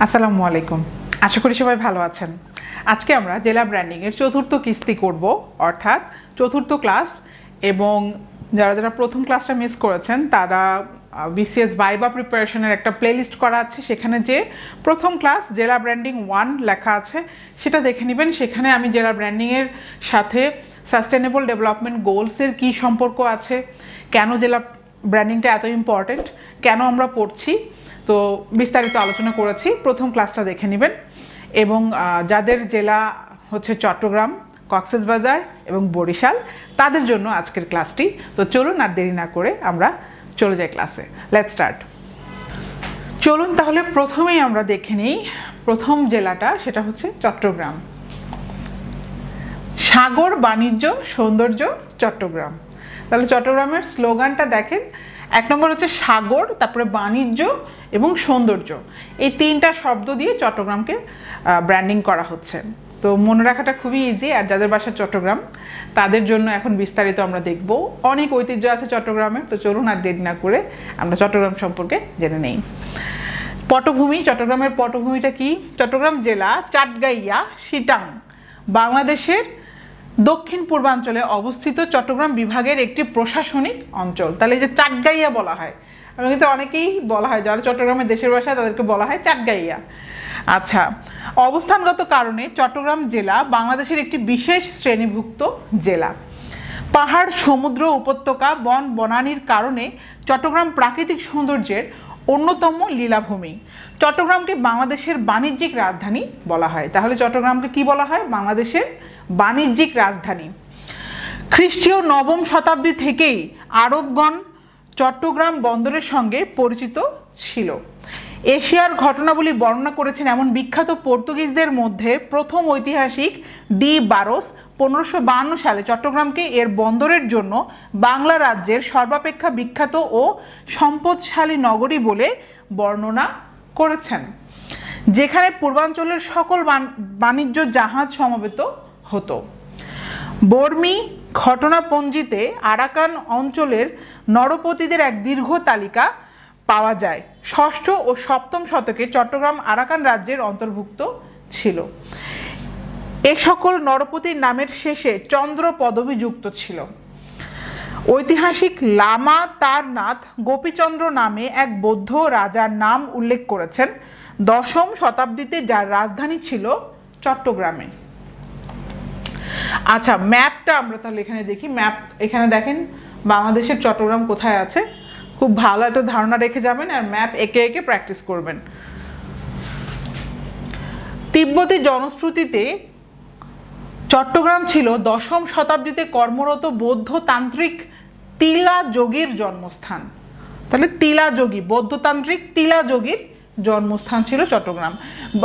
আসসালামু আলাইকুম। আশা করি সবাই ভালো আছেন। আজকে আমরা জেলা ব্র্যান্ডিংয়ের চতুর্থ কিস্তি করব, অর্থাৎ চতুর্থ ক্লাস। এবং যারা যারা প্রথম ক্লাসটা মিস করেছেন তারা বিসিএস ভাইবা প্রিপারেশনের একটা প্লেলিস্ট করা আছে, সেখানে যে প্রথম ক্লাস জেলা ব্র্যান্ডিং 1 লেখা আছে সেটা দেখে নেবেন। সেখানে আমি জেলা ব্র্যান্ডিংয়ের সাথে সাস্টেনেবল ডেভেলপমেন্ট গোলসের কী সম্পর্ক আছে, কেন জেলা ব্র্যান্ডিংটা এত ইম্পর্টেন্ট, কেন আমরা পড়ছি, তো বিস্তারিত আলোচনা করেছি। প্রথম ক্লাসটা দেখে নেবেন। এবং যাদের জেলা হচ্ছে চট্টগ্রাম, কক্সবাজার এবং বরিশাল, তাদের জন্য আজকের ক্লাসটি। তো চলুন আর দেরি না করে আমরা চলে যাই ক্লাসে। Let's start. চলুন তাহলে প্রথমেই আমরা দেখে নিই প্রথম জেলাটা, সেটা হচ্ছে চট্টগ্রাম। সাগর, বাণিজ্য, সৌন্দর্য, চট্টগ্রাম। তাহলে চট্টগ্রামের স্লোগানটা দেখেন। 1 নম্বর হচ্ছে সাগর, তারপরে বাণিজ্য এবং সৌন্দর্য। এই তিনটা শব্দ দিয়ে চট্টগ্রামকে ব্র্যান্ডিং করা হচ্ছে। তো মনে রাখাটা খুবই ইজি। আর যাদের বাসা চট্টগ্রাম তাদের জন্য এখন বিস্তারিত আমরা দেখব। অনেক ঐতিহ্য আছে চট্টগ্রামে। তো চলুন আর দেরি না করে আমরা চট্টগ্রাম সম্পর্কে জেনে নেই। পটভূমি, চট্টগ্রামের পটভূমিটা কি? চট্টগ্রাম জেলা চাটগাইয়া, সিটাং, বাংলাদেশের দক্ষিণ পূর্বাঞ্চলে অবস্থিত চট্টগ্রাম বিভাগের একটি প্রশাসনিক অঞ্চল। তাহলে এই যে চাটগাইয়া বলা হয়, কিন্তু অনেকেই বলা হয় যারা চট্টগ্রামের দেশের ভাষায় তাদেরকে বলা হয় চাটগাইয়া। আচ্ছা, অবস্থানগত কারণে চট্টগ্রাম জেলা বাংলাদেশের একটি বিশেষ শ্রেণীভুক্ত জেলা। পাহাড়, সমুদ্র, উপত্যকা, বন বনানীর কারণে চট্টগ্রাম প্রাকৃতিক সৌন্দর্যের অন্যতম লীলাভূমি। চট্টগ্রামকে বাংলাদেশের বাণিজ্যিক রাজধানী বলা হয়। তাহলে চট্টগ্রামকে কি বলা হয়? বাংলাদেশের বাণিজ্যিক রাজধানী। খ্রিস্টীয় 9ম শতাব্দী থেকেই আরবগণ চট্টগ্রাম বন্দরের সঙ্গে পরিচিত ছিল। এশিয়ার ঘটনাবলী বর্ণনা করেছেন এমন বিখ্যাত পর্তুগিজদের মধ্যে প্রথম ঐতিহাসিক ডি বারোস 1552 সালে চট্টগ্রামকে এর বন্দরের জন্য বাংলা রাজ্যের সর্বাপেক্ষা বিখ্যাত ও সম্পদশালী নগরী বলে বর্ণনা করেছেন, যেখানে পূর্বাঞ্চলের সকল বাণিজ্য জাহাজ সমবেত হতো। বর্মি ঘটনাপঞ্জিতে আরাকান অঞ্চলের নরপতিদের এক দীর্ঘ তালিকা পাওয়া যায়। 6ষ্ঠ ও 7ম শতকে চট্টগ্রাম আরাকান রাজ্যের অন্তর্ভুক্ত ছিল। এ সকল নরপতির নামের শেষে চন্দ্র পদবী যুক্ত ছিল। ঐতিহাসিক লামা তারনাথ গোপীচন্দ্র নামে এক বৌদ্ধ রাজার নাম উল্লেখ করেছেন 10ম শতাব্দীতে, যার রাজধানী ছিল চট্টগ্রামে। আচ্ছা, ম্যাপটা আমরা তাহলে এখানে দেখি। ম্যাপ এখানে দেখেন বাংলাদেশের চট্টগ্রাম কোথায় আছে, খুব ভালো একটা ধারণা রেখে যাবেন আর ম্যাপ এঁকে এঁকে প্র্যাকটিস করবেন। তিব্বতী জনশ্রুতিতে চট্টগ্রাম ছিল 10ম শতাব্দীতে কর্মরত বৌদ্ধ তান্ত্রিক তিলা যোগীর জন্মস্থান। তাহলে তিলা যোগী, বৌদ্ধতান্ত্রিক তিলা যোগীর জন্মস্থান ছিল চট্টগ্রাম।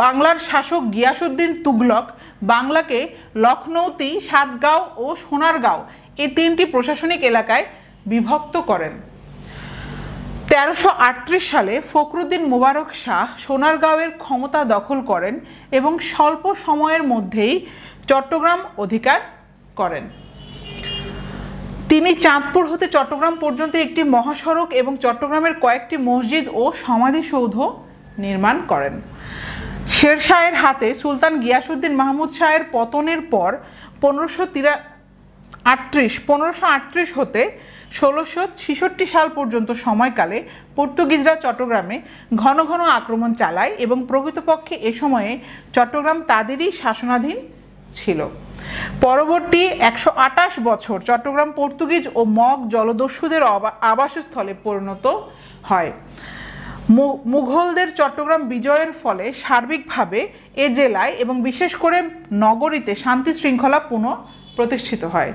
বাংলার শাসক গিয়াসউদ্দিন তুগলক বাংলাকে লখনৌতি, সাতগাঁও ও সোনারগাঁও এই 3টি প্রশাসনিক এলাকায় বিভক্ত করেন। 1338 সালে ফখরুদ্দিন মুবারক শাহ সোনারগাঁওয়ের ক্ষমতা দখল করেন এবং স্বল্প সময়ের মধ্যেই চট্টগ্রাম অধিকার করেন। তিনি চাঁদপুর হতে চট্টগ্রাম পর্যন্ত একটি মহাসড়ক এবং চট্টগ্রামের কয়েকটি মসজিদ ও সমাধিসৌধ নির্মাণ করেন। শেরশাহের হাতে সুলতান গিয়াসউদ্দিন মাহমুদ শাহের পতনের পর 1538 হতে 1666 সাল পর্যন্ত সময়কালে পর্তুগিজরা চট্টগ্রামে ঘন ঘন আক্রমণ চালায় এবং প্রকৃতপক্ষে এ সময়ে চট্টগ্রাম তাদেরই শাসনাধীন ছিল। পরবর্তী 128 বছর চট্টগ্রাম পর্তুগিজ ও মগ জলদস্যুদের আবাসস্থলে পরিণত হয়। মুঘলদের চট্টগ্রাম বিজয়ের ফলে সার্বিকভাবে এ জেলায় এবং বিশেষ করে নগরীতে শান্তি শৃঙ্খলা পুনঃ প্রতিষ্ঠিত হয়।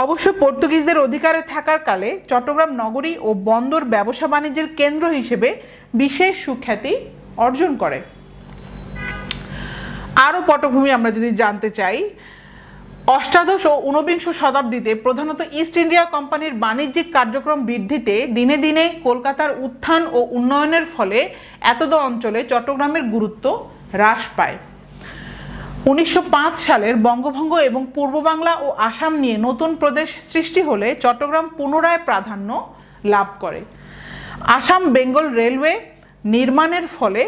অবশ্য পর্তুগিজদের অধিকারে থাকার কালে চট্টগ্রাম নগরী ও বন্দর ব্যবসা বাণিজ্যের কেন্দ্র হিসেবে বিশেষ সুখ্যাতি অর্জন করে। আরও পটভূমি আমরা যদি জানতে চাই, অষ্টাদশ ও ঊনবিংশ শতাব্দীতে প্রধানত ইস্ট ইন্ডিয়া কোম্পানির বাণিজ্যিক কার্যক্রম বৃদ্ধিতে দিনে দিনে কলকাতার উত্থান ও উন্নয়নের ফলে এতদ অঞ্চলে চট্টগ্রামের গুরুত্ব হ্রাস পায়। 1905 সালের বঙ্গভঙ্গ এবং পূর্ব বাংলা ও আসাম নিয়ে নতুন প্রদেশ সৃষ্টি হলে চট্টগ্রাম পুনরায় প্রাধান্য লাভ করে। আসাম বেঙ্গল রেলওয়ে নির্মাণের ফলে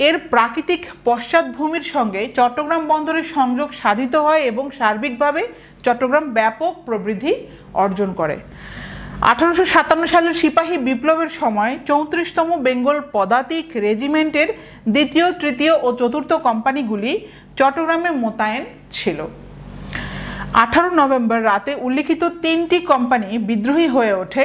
এর প্রাকৃতিক পশ্চাৎভূমির সঙ্গে চট্টগ্রাম বন্দরের সংযোগ সাধিত হয় এবং সার্বিকভাবে চট্টগ্রাম ব্যাপক প্রবৃদ্ধি অর্জন করে। 1857 সালের সিপাহী বিপ্লবের সময় 34তম বেঙ্গল পদাতিক রেজিমেন্টের দ্বিতীয়, তৃতীয় ও চতুর্থ কোম্পানিগুলি চট্টগ্রামে মোতায়েন ছিল। 18 নভেম্বর রাতে উল্লিখিত 3টি কোম্পানি বিদ্রোহী হয়ে ওঠে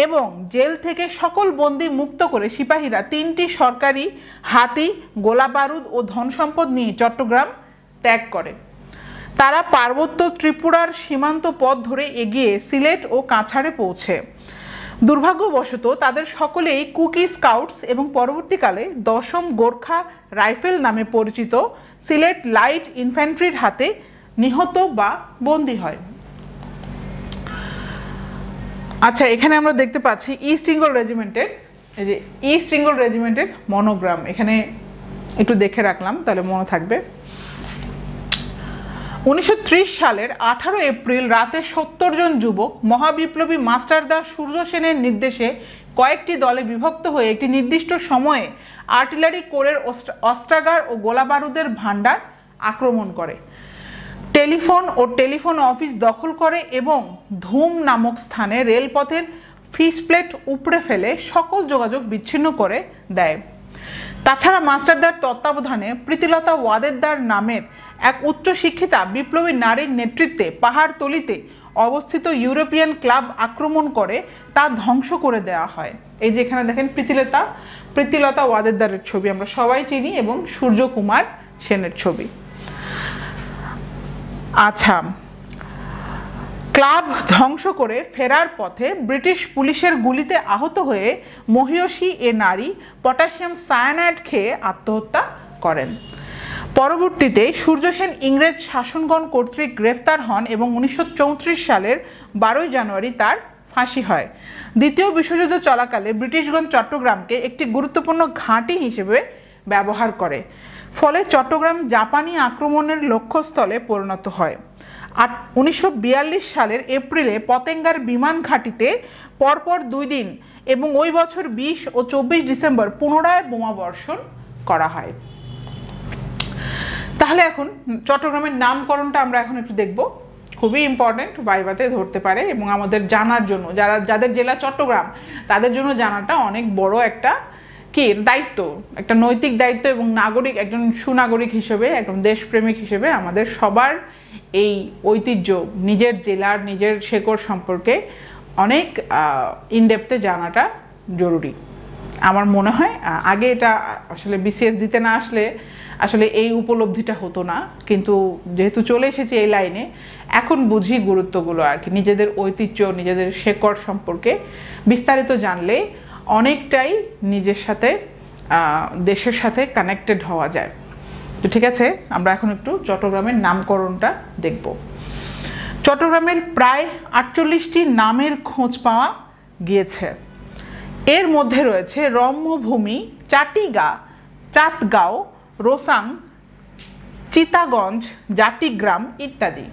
এবং জেল থেকে সকল বন্দী মুক্ত করে সিপাহীরা 3টি সরকারি হাতি, গোলাবারুদ ও ধনসম্পদ নিয়ে চট্টগ্রাম ত্যাগ করে। তারা পার্বত্য ত্রিপুরার সীমান্ত পথ ধরে এগিয়ে সিলেট ও কাছাড়ে পৌঁছে। দুর্ভাগ্যবশত তাদের সকলেই কুকি স্কাউটস এবং পরবর্তীকালে 10ম গোর্খা রাইফেল নামে পরিচিত সিলেট লাইট ইনফ্যান্ট্রির হাতে নিহত বা বন্দী হয়। আচ্ছা, এখানে আমরা দেখতে পাচ্ছি ইস্ট বেঙ্গল রেজিমেন্টের মনোগ্রাম। এখানে একটু দেখে রাখলাম, তাহলে মনে থাকবে। 1930 সালের 18 এপ্রিল রাতে 70 জন যুবক মহাবিপ্লবী মাস্টারদা সূর্য সেনের নির্দেশে কয়েকটি দলে বিভক্ত হয়ে একটি নির্দিষ্ট সময়ে আর্টিলারি কোরের অস্ত্রাগার ও গোলাবারুদের ভাণ্ডার আক্রমণ করে, টেলিফোন অফিস দখল করে এবং ধুম নামক স্থানে রেলপথের ফিসপ্লেট উপড়ে ফেলে সকল যোগাযোগ বিচ্ছিন্ন করে দেয়। তাছাড়া মাস্টারদার তত্ত্বাবধানে প্রীতিলতা ওয়াদেদার নামের এক উচ্চশিক্ষিতা বিপ্লবী নারীর নেতৃত্বে পাহাড়তলিতে অবস্থিত ইউরোপিয়ান ক্লাব আক্রমণ করে তা ধ্বংস করে দেওয়া হয়। এই যে এখানে দেখেন প্রীতিলতা ওয়াদেদারের ছবি আমরা সবাই চিনি, এবং সূর্যকুমার সেনের ছবি। আচ্ছা, ক্লাব ধ্বংস করে ফেরার পথে ব্রিটিশ পুলিশের গুলিতে আহত হয়ে মহিয়সী এ নারী পটাশিয়াম সায়ানাইড খেয়ে আত্মহত্যা করেন। পরবর্তীতে সূর্য সেন ইংরেজ শাসনগণ কর্তৃক গ্রেফতার হন এবং 1934 সালের 12 জানুয়ারি তার ফাঁসি হয়। দ্বিতীয় বিশ্বযুদ্ধ চলাকালে ব্রিটিশগণ চট্টগ্রামকে একটি গুরুত্বপূর্ণ ঘাঁটি হিসেবে ব্যবহার করে, ফলে চট্টগ্রাম জাপানি আক্রমণের লক্ষ্যস্থলে পরিণত হয়। 1942 সালের এপ্রিলে পতেঙ্গার বিমান ঘাঁটিতে পরপর 2 দিন এবং ওই বছর 20 ও 24 ডিসেম্বর পুনরায় বোমা বর্ষণ করা হয়। তাহলে এখন চট্টগ্রামের নামকরণটা আমরা এখন একটু দেখব। খুবই ইম্পর্টেন্ট, ভাইভাতে ধরতে পারে এবং আমাদের জানার জন্য, যাদের জেলা চট্টগ্রাম তাদের জন্য জানাটা অনেক বড় একটা দায়িত্ব, একটা নৈতিক দায়িত্ব, এবং একজন সুনাগরিক হিসেবে, একজন দেশপ্রেমিক হিসেবে আমাদের সবার এই ঐতিহ্য, নিজের জেলার নিজের শেকড় সম্পর্কে অনেক ইনডেপথে জানাটা জরুরি। আমার মনে হয় আগে এটা আসলে বিসিএস দিতে না আসলে আসলে এই উপলব্ধিটা হতো না, কিন্তু যেহেতু চলে এসেছি এই লাইনে, এখন বুঝি গুরুত্বগুলো আর কি। নিজেদের ঐতিহ্য, নিজেদের শেকড় সম্পর্কে বিস্তারিত জানলে অনেকটাই নিজের সাথে, দেশের সাথে কানেক্টেড হওয়া যায়। তো ঠিক আছে, আমরা এখন একটু চট্টগ্রামের নামকরণটা দেখব। চট্টগ্রামের প্রায় 48টি নামের খোঁজ পাওয়া গিয়েছে। এর মধ্যে রয়েছে রম্যভূমি, চাটিগা, চাতগাঁও, রোসাং, চিতাগঞ্জ, জাতিগ্রাম ইত্যাদি।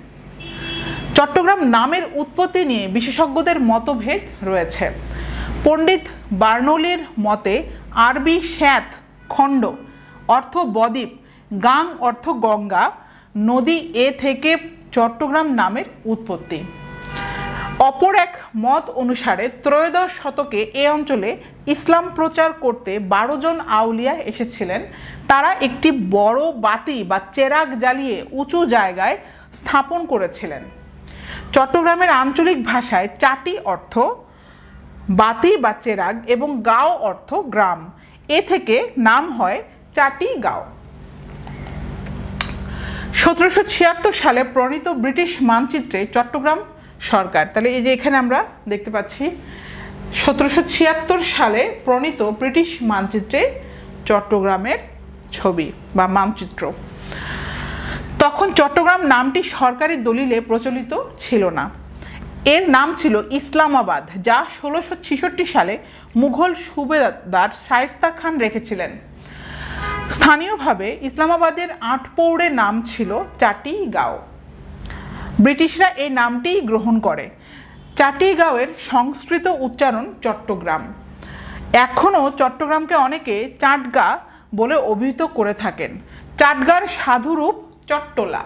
চট্টগ্রাম নামের উৎপত্তি নিয়ে বিশেষজ্ঞদের মতভেদ রয়েছে। পণ্ডিত বার্নৌলির মতে আরবি শ্যাত খণ্ড অর্থ বদ্বীপ, গাং অর্থ গঙ্গা, নদী এ থেকে চট্টগ্রাম নামের উৎপত্তি। অপর এক মত অনুসারে ত্রয়োদশ শতকে এ অঞ্চলে ইসলাম প্রচার করতে 12 জন আউলিয়া এসেছিলেন। তারা একটি বড় বাতি বা চেরাগ জ্বালিয়ে উঁচু জায়গায় স্থাপন করেছিলেন। চট্টগ্রামের আঞ্চলিক ভাষায় চাটি অর্থ বাতি বা চেরাগ এবং গাঁও অর্থ গ্রাম, এ থেকে নাম হয় চাটিগাঁও। 1776 সালে প্রণীত ব্রিটিশ মানচিত্রে চট্টগ্রাম সরকার, তাহলে এই যে এখানে আমরা দেখতে পাচ্ছি 1776 সালে প্রণীত ব্রিটিশ মানচিত্রে চট্টগ্রামের ছবি বা মানচিত্র। তখন চট্টগ্রাম নামটি সরকারি দলিলে প্রচলিত ছিল না। এর নাম ছিল ইসলামাবাদ, যা 1666 সালে মুঘল সুবেদার শায়েস্তা খান রেখেছিলেন। স্থানীয়ভাবে ইসলামাবাদের আটপৌরে নাম ছিল চাটিগাঁও। ব্রিটিশরা এই নামটিই গ্রহণ করে। চাটিগাঁওয়ের সংস্কৃত উচ্চারণ চট্টগ্রাম। এখনও চট্টগ্রামকে অনেকে চাটগা বলে অভিহিত করে থাকেন। চাটগাঁর সাধুরূপ চট্টলা।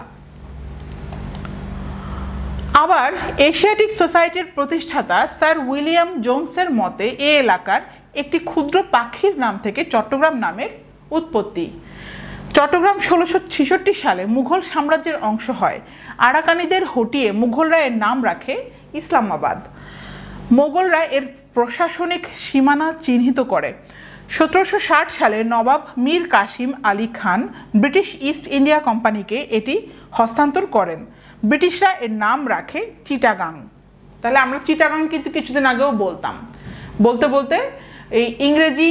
আবার এশিয়াটিক সোসাইটির প্রতিষ্ঠাতা স্যার উইলিয়াম জোনসের মতে এ এলাকার একটি ক্ষুদ্র পাখির নাম থেকে চট্টগ্রাম নামের উৎপত্তি। চট্টগ্রাম 1666 সালে মুঘল সাম্রাজ্যের অংশ হয়। আরাকানিদের হটিয়ে মুঘলরা এর নাম রাখে ইসলামাবাদ। মোগলরা এর প্রশাসনিক সীমানা চিহ্নিত করে। 1760 সালে নবাব Mir Qasim Ali Khan British east India কোম্পানিকে এটি হস্তান্তর করেন। ব্রিটিশরা এর নাম রাখে চিটাগাং। তাহলে আমরা চিটাগাং কিন্তু কিছুদিন আগেও বলতাম, বলতে বলতে এই ইংরেজি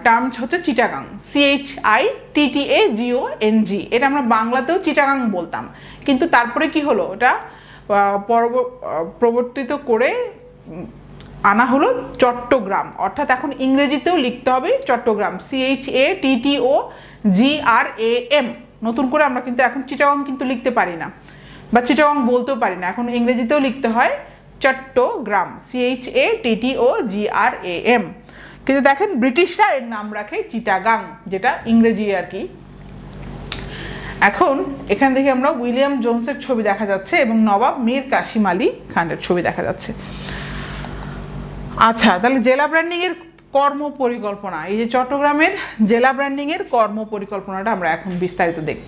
টার্মস হচ্ছে চিটাগাং, CHITTAGONG। এটা আমরা বাংলাতেও চিটাগাং বলতাম, কিন্তু তারপরে কি হলো, ওটা প্রবর্তিত করে আনা হলো চট্টগ্রাম, অর্থাৎ এখন ইংরেজিতেও লিখতে হবে চট্টগ্রাম, CHATTOGRAM। নতুন করে আমরা কিন্তু এখন চিটাগাং কিন্তু লিখতে পারি না, বা চিটাগাং বলতেও পারি না, এখন ইংরেজিতেও লিখতে হয় চট্টগ্রাম, CHATTOGRAM। কিন্তু দেখেন ব্রিটিশরা এর নাম রাখে চিটাগাং, যেটা ইংরেজি আর কি। এখন এখান থেকে আমরা উইলিয়াম জোনসের ছবি দেখা যাচ্ছে এবং নবাব মীর কাসিম আলী খানের ছবি দেখা যাচ্ছে। আচ্ছা, তাহলে জেলা ব্র্যান্ডিং এর কর্ম পরিকল্পনা, এই যে চট্টগ্রামের জেলা ব্র্যান্ডিং এর কর্ম পরিকল্পনাটা আমরা এখন বিস্তারিত দেখব।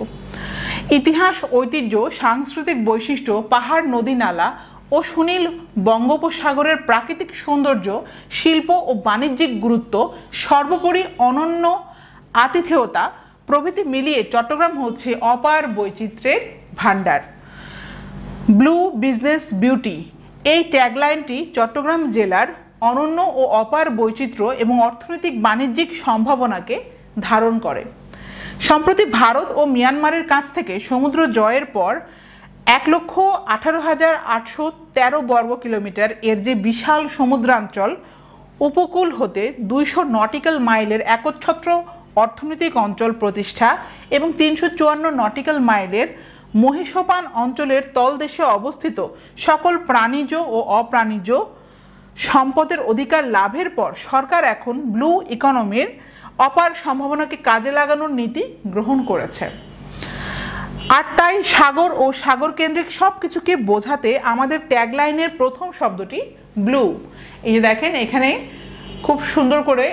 ইতিহাস, ঐতিহ্য, সাংস্কৃতিক বৈশিষ্ট্য, পাহাড়, নদী নালা ও সুনীল বঙ্গোপসাগরের প্রাকৃতিক সৌন্দর্য, শিল্প ও বাণিজ্যিক গুরুত্ব, সর্বোপরি অনন্য আতিথেয়তা প্রভৃতি মিলিয়ে চট্টগ্রাম হচ্ছে অপার বৈচিত্র্যের ভাণ্ডার। ব্লু বিজনেস বিউটি, এই ট্যাগলাইনটি চট্টগ্রাম জেলার অনন্য ও অপার বৈচিত্র্য এবং অর্থনৈতিক বাণিজ্যিক সম্ভাবনাকে ধারণ করে। সম্প্রতি ভারত ও মিয়ানমারের কাছ থেকে সমুদ্র জয়ের পর 1,18,813 বর্গ কিলোমিটার এর যে বিশাল সমুদ্রাঞ্চল, উপকূল হতে 200 নটিক্যাল মাইলের একচ্ছত্র অর্থনৈতিক অঞ্চল প্রতিষ্ঠা এবং 354 নটিক্যাল মাইলের মহিষপান অঞ্চলের তলদেশে অবস্থিত সকল প্রাণীজ ও অপ্রাণীজ সম্পদের অধিকার লাভের পর সরকার এখন ব্লু ইকোনমির অপার সম্ভাবনাকে কাজে লাগানোর নীতি গ্রহণ করেছে। আর তাই সাগর ও সাগর কেন্দ্রিক সব কিছুকে বোঝাতে আমাদের ট্যাগলাইনের প্রথম শব্দটি ব্লু। এই যে দেখেন এখানে খুব সুন্দর করে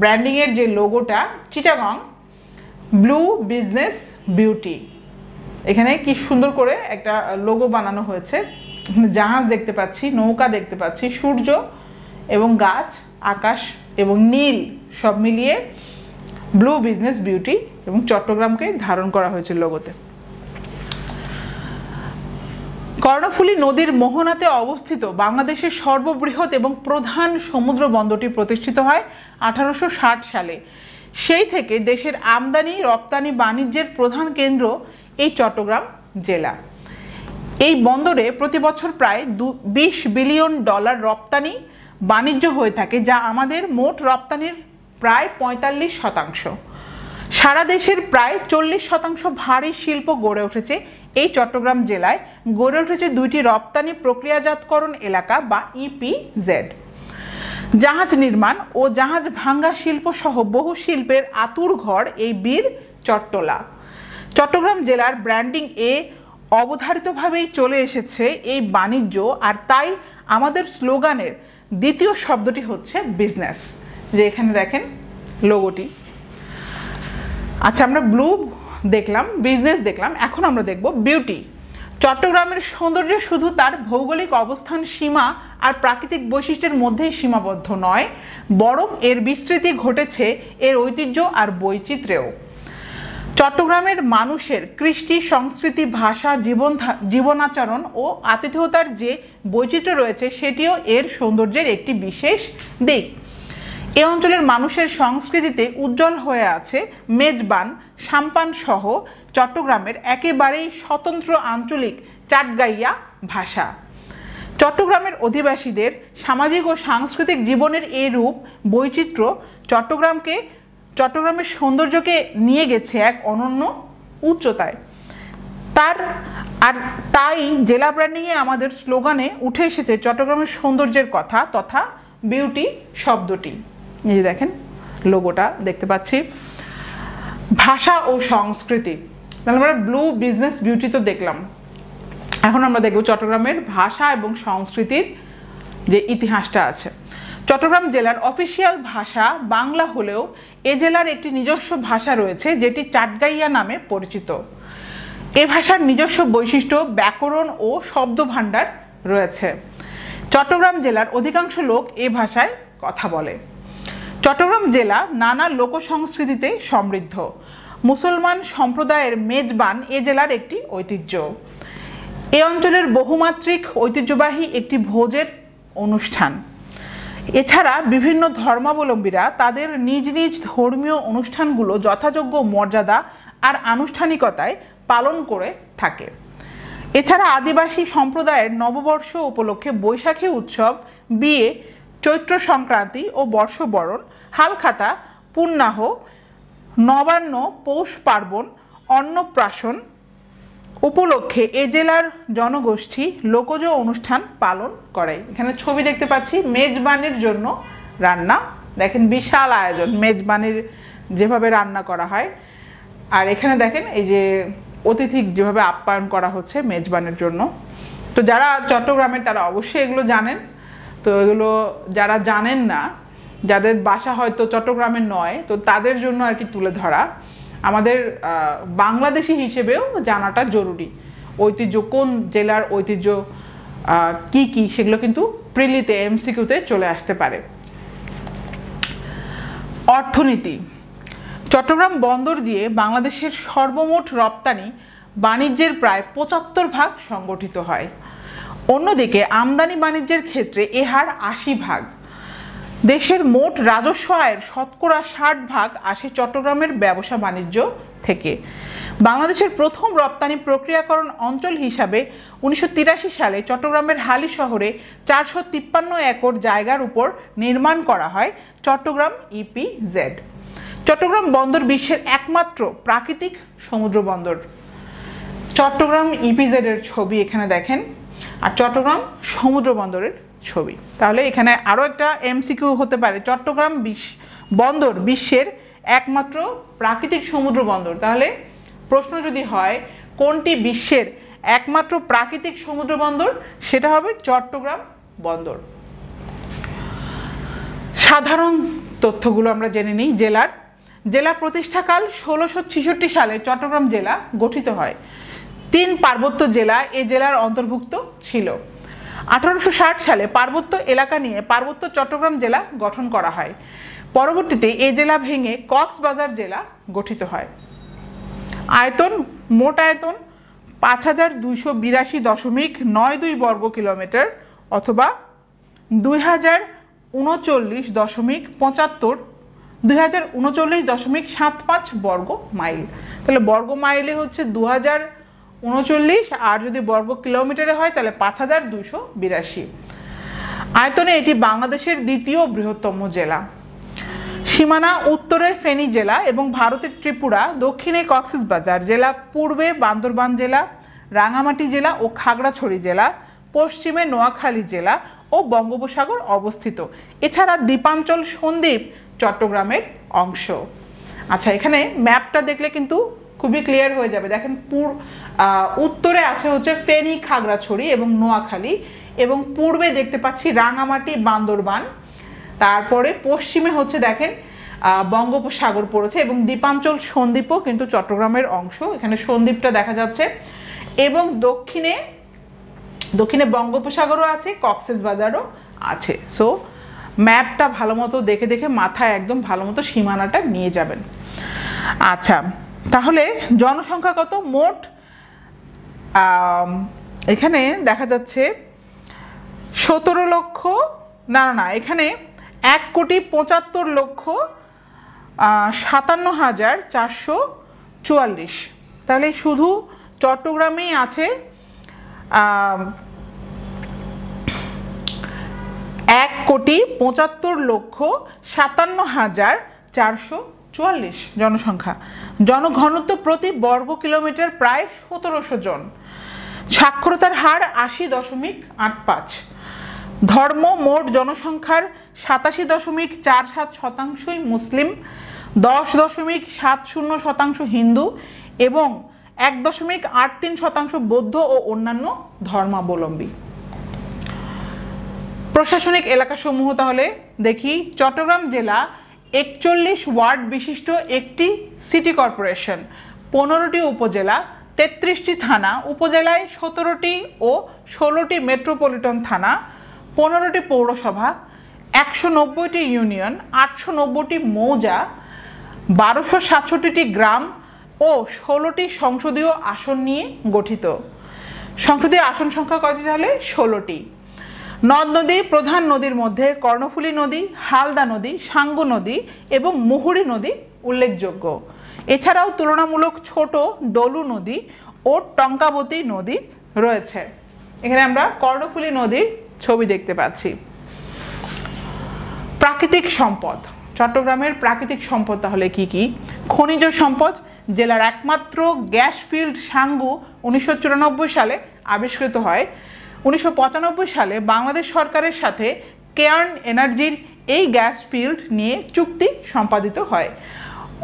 ব্র্যান্ডিংয়ের যে লোগোটা, চিটাগং ব্লু বিজনেস বিউটি, এখানে কি সুন্দর করে একটা লোগো বানানো হয়েছে। জাহাজ দেখতে পাচ্ছি, নৌকা দেখতে পাচ্ছি, সূর্য এবং গাছ, আকাশ এবং নীল সব মিলিয়ে ব্লু বিজনেস বিউটি এবং চট্টগ্রামকে ধারণ করা হয়েছে লোগোতে। কর্ণফুলী নদীর মোহনাতে অবস্থিত বাংলাদেশের সর্ববৃহৎ এবং প্রধান সমুদ্র বন্দরটি প্রতিষ্ঠিত হয় 1860 সালে। সেই থেকে দেশের আমদানি রপ্তানি বাণিজ্যের প্রধান কেন্দ্র এই চট্টগ্রাম জেলা। এই বন্দরে প্রতি বছর প্রায় $20 বিলিয়ন রপ্তানি বাণিজ্য হয়ে থাকে, যা আমাদের মোট রপ্তানির প্রায় 45%। সারা দেশের প্রায় 40% ভারী শিল্প গড়ে উঠেছে এই চট্টগ্রাম জেলায়। গড়ে উঠেছে 2টি রপ্তানি প্রক্রিয়াজাতকরণ এলাকা বা EPZ, জাহাজ নির্মাণ ও জাহাজ ভাঙ্গা শিল্প সহ বহু শিল্পের আতুর ঘর এই বীর চট্টলা। চট্টগ্রাম জেলার ব্র্যান্ডিং এ অবধারিতভাবেই চলে এসেছে এই বাণিজ্য, আর তাই আমাদের স্লোগানের দ্বিতীয় শব্দটি হচ্ছে বিজনেস, যে এখানে দেখেন লোগোটি। আচ্ছা, আমরা ব্লু দেখলাম, বিজনেস দেখলাম, এখন আমরা দেখব বিউটি। চট্টগ্রামের সৌন্দর্য শুধু তার ভৌগোলিক অবস্থান, সীমা আর প্রাকৃতিক বৈশিষ্ট্যের মধ্যেই সীমাবদ্ধ নয়, বরং এর বিস্তৃতি ঘটেছে এর ঐতিহ্য আর বৈচিত্র্যেও। চট্টগ্রামের মানুষের কৃষ্টি, সংস্কৃতি, ভাষা, জীবনাচরণ ও আতিথেয়তার যে বৈচিত্র্য রয়েছে সেটিও এর সৌন্দর্যের একটি বিশেষ দিক। এ অঞ্চলের মানুষের সংস্কৃতিতে উজ্জ্বল হয়ে আছে মেজবান, সাম্পান সহ চট্টগ্রামের একেবারেই স্বতন্ত্র আঞ্চলিক চাটগাইয়া ভাষা। চট্টগ্রামের অধিবাসীদের সামাজিক ও সাংস্কৃতিক জীবনের এই রূপ বৈচিত্র্য চট্টগ্রামের সৌন্দর্যকে নিয়ে গেছে এক অনন্য উচ্চতায়। তাই জেলা ব্র্যান্ডিংয়ে আমাদের স্লোগানে উঠে এসেছে চট্টগ্রামের সৌন্দর্যের কথা তথা বিউটি শব্দটি। এই যে দেখেন লোগোটা দেখতে পাচ্ছি। ভাষা ও সংস্কৃতি, তাহলে আমরা ব্লু বিজনেস বিউটি তো দেখলাম, এখন আমরা দেখব চট্টগ্রামের ভাষা এবং সংস্কৃতির যে ইতিহাসটা আছে। চট্টগ্রাম জেলার অফিসিয়াল ভাষা বাংলা হলেও এ জেলার একটি নিজস্ব ভাষা রয়েছে যেটি চাটগাইয়া নামে পরিচিত। এ ভাষার নিজস্ব বৈশিষ্ট্য, ব্যাকরণ ও শব্দভাণ্ডার রয়েছে। চট্টগ্রাম জেলার অধিকাংশ লোক এ ভাষায় কথা বলে। চট্টগ্রাম জেলা নানা লোকসংস্কৃতিতে সমৃদ্ধ। মুসলমান সম্প্রদায়ের মেজবান এ জেলার একটি ঐতিহ্য। এ অঞ্চলের বহুমাত্রিক ঐতিহ্যবাহী একটি ভোজের অনুষ্ঠান। এছাড়া বিভিন্ন ধর্মাবলম্বীরা তাদের নিজ নিজ ধর্মীয় অনুষ্ঠানগুলো যথাযোগ্য মর্যাদা আর আনুষ্ঠানিকতায় পালন করে থাকে। এছাড়া আদিবাসী সম্প্রদায়ের নববর্ষ উপলক্ষে বৈশাখী উৎসব, বিয়ে, চৈত্র সংক্রান্তি ও বর্ষবরণ, হালখাতা, পুণ্যাহ, নবান্ন, পৌষ পার্বণ, অন্নপ্রাশন উপলক্ষে এ জেলার জনগোষ্ঠী লোকজ অনুষ্ঠান পালন করে। এখানে ছবি দেখতে পাচ্ছি মেজবানির জন্য রান্না, দেখেন বিশাল আয়োজন মেজবানির যেভাবে রান্না করা হয়। আর এখানে দেখেন এই যে অতিথি যেভাবে আপ্যায়ন করা হচ্ছে মেজবানের জন্য। তো যারা চট্টগ্রামের তারা অবশ্যই এগুলো জানেন। তো এগুলো যারা জানেন না, যাদের বাসা হয়তো চট্টগ্রামের নয়, তো তাদের জন্য আর কি তুলে ধরা। আমাদের বাংলাদেশি হিসেবেও জানাটা জরুরি। ঐতিহ্য, কোন জেলার ঐতিহ্য কি কি, সেগুলো কিন্তু প্রিলিতে এমসিকিউতে চলে আসতে পারে। অর্থনীতি। চট্টগ্রাম বন্দর দিয়ে বাংলাদেশের সর্বমোট রপ্তানি বাণিজ্যের প্রায় ৭৫% সংগঠিত হয়। অন্যদিকে আমদানি বাণিজ্যের ক্ষেত্রে এ হার ৮০%। দেশের মোট রাজস্ব আয়ের 60% আসে চট্টগ্রামের ব্যবসা বাণিজ্য থেকে। বাংলাদেশের প্রথম রপ্তানি প্রক্রিয়াকরণ অঞ্চল হিসাবে 1983 সালে চট্টগ্রামের হালি শহরে 453 একর জায়গার উপর নির্মাণ করা হয় চট্টগ্রাম ইপিজেড। চট্টগ্রাম বন্দর বিশ্বের একমাত্র প্রাকৃতিক সমুদ্র বন্দর। চট্টগ্রাম ইপিজেড এর ছবি এখানে দেখেন, আর চট্টগ্রাম সমুদ্র বন্দরের ছবি। তাহলে এখানে আরও একটা এমসিকিউ হতে পারে, চট্টগ্রাম বন্দর বিশ্বের একমাত্র প্রাকৃতিক সমুদ্র বন্দর। তাহলে প্রশ্ন যদি হয় কোনটি বিশ্বের একমাত্র প্রাকৃতিক সমুদ্র বন্দর, সেটা হবে চট্টগ্রাম বন্দর। সাধারণ তথ্যগুলো আমরা জেনে নিই। জেলা প্রতিষ্ঠাকাল 1666 সালে চট্টগ্রাম জেলা গঠিত হয়। 3 পার্বত্য জেলা এ জেলার অন্তর্ভুক্ত ছিল। 1860 সালে পার্বত্য এলাকা নিয়ে পার্বত্য চট্টগ্রাম জেলা গঠন করা হয়। পরবর্তীতে এ জেলা ভেঙে কক্সবাজার জেলা গঠিত হয়। মোট আয়তন 5282.92 বর্গ কিলোমিটার অথবা 2039.75 বর্গ মাইল। তাহলে বর্গ মাইলে হচ্ছে 2039, আর যদি বর্গ কিলোমিটারে হয় তাহলে 5282। আয়তনে এটি বাংলাদেশের দ্বিতীয় বৃহত্তম জেলা। সীমানা উত্তরে ফেনী জেলা এবং ভারতের ত্রিপুরা, দক্ষিণে কক্সবাজার জেলা, পূর্বে বান্দরবান জেলা, রাঙামাটি জেলা ও খাগড়াছড়ি জেলা, পশ্চিমে নোয়াখালী জেলা ও বঙ্গোপসাগর অবস্থিত। এছাড়া দ্বীপাঞ্চল সন্দ্বীপ চট্টগ্রামের অংশ। আচ্ছা, এখানে ম্যাপটা দেখলে কিন্তু খুবই ক্লিয়ার হয়ে যাবে। দেখেন উত্তরে আছে হচ্ছে ফেনী, খাগড়াছড়ি এবং নোয়াখালী, এবং পূর্বে দেখতে পাচ্ছি রাঙামাটি, বান্দরবান, তারপরে পশ্চিমে হচ্ছে দেখেন বঙ্গোপসাগর পড়েছে, এবং দ্বীপাঞ্চল সন্দ্বীপও কিন্তু চট্টগ্রামের অংশ, এখানে সন্দ্বীপটা দেখা যাচ্ছে, এবং দক্ষিণে বঙ্গোপসাগরও আছে, কক্সবাজারও আছে। সো ম্যাপটা ভালো মতো দেখে মাথায় একদম ভালো মতো সীমানাটা নিয়ে যাবেন। আচ্ছা, তাহলে জনসংখ্যা কত? মোট এখানে দেখা যাচ্ছে 17 লক্ষ, না এখানে 1,75,57,444। তাহলে শুধু চট্টগ্রামেই আছে 1,75,57,444 জনসংখ্যা। জনঘনত্ব প্রতি বর্গ কিলোমিটার প্রায় 1700 জন। সাক্ষরতার হার 80.85। ধর্ম মোট জনসংখ্যার 87.47% মুসলিম। 10.70% হিন্দু এবং 1.83% বৌদ্ধ ও অন্যান্য ধর্মাবলম্বী। প্রশাসনিক এলাকাসমূহ তাহলে দেখি। চট্টগ্রাম জেলা 41 ওয়ার্ড বিশিষ্ট একটি সিটি কর্পোরেশন, 15টি উপজেলা, 33টি থানা, উপজেলায় 17টি ও 16টি মেট্রোপলিটন থানা, 15টি পৌরসভা, 190টি ইউনিয়ন, 890টি মৌজা, 1267টি গ্রাম ও 16টি সংসদীয় আসন নিয়ে গঠিত। সংসদীয় আসন সংখ্যা কয়টি তাহলে? 16টি। নদ নদী, প্রধান নদীর মধ্যে কর্ণফুলী নদী, হালদা নদী, সাঙ্গু নদী এবং মুহুরী নদী উল্লেখযোগ্য। এছাড়াও তুলনামূলক ছোট ডলু নদী ও টঙ্কাবতী নদী রয়েছে। এখানে আমরা কর্ণফুলী নদীর ছবি দেখতে পাচ্ছি। প্রাকৃতিক সম্পদ, চট্টগ্রামের প্রাকৃতিক সম্পদ তাহলে কি কি? খনিজ সম্পদ, জেলার একমাত্র গ্যাস ফিল্ড সাঙ্গু 1994 সালে আবিষ্কৃত হয়। 1995 সালে বাংলাদেশ সরকারের সাথে কেয়ার্ন এনার্জির এই গ্যাস ফিল্ড নিয়ে চুক্তি সম্পাদিত হয়।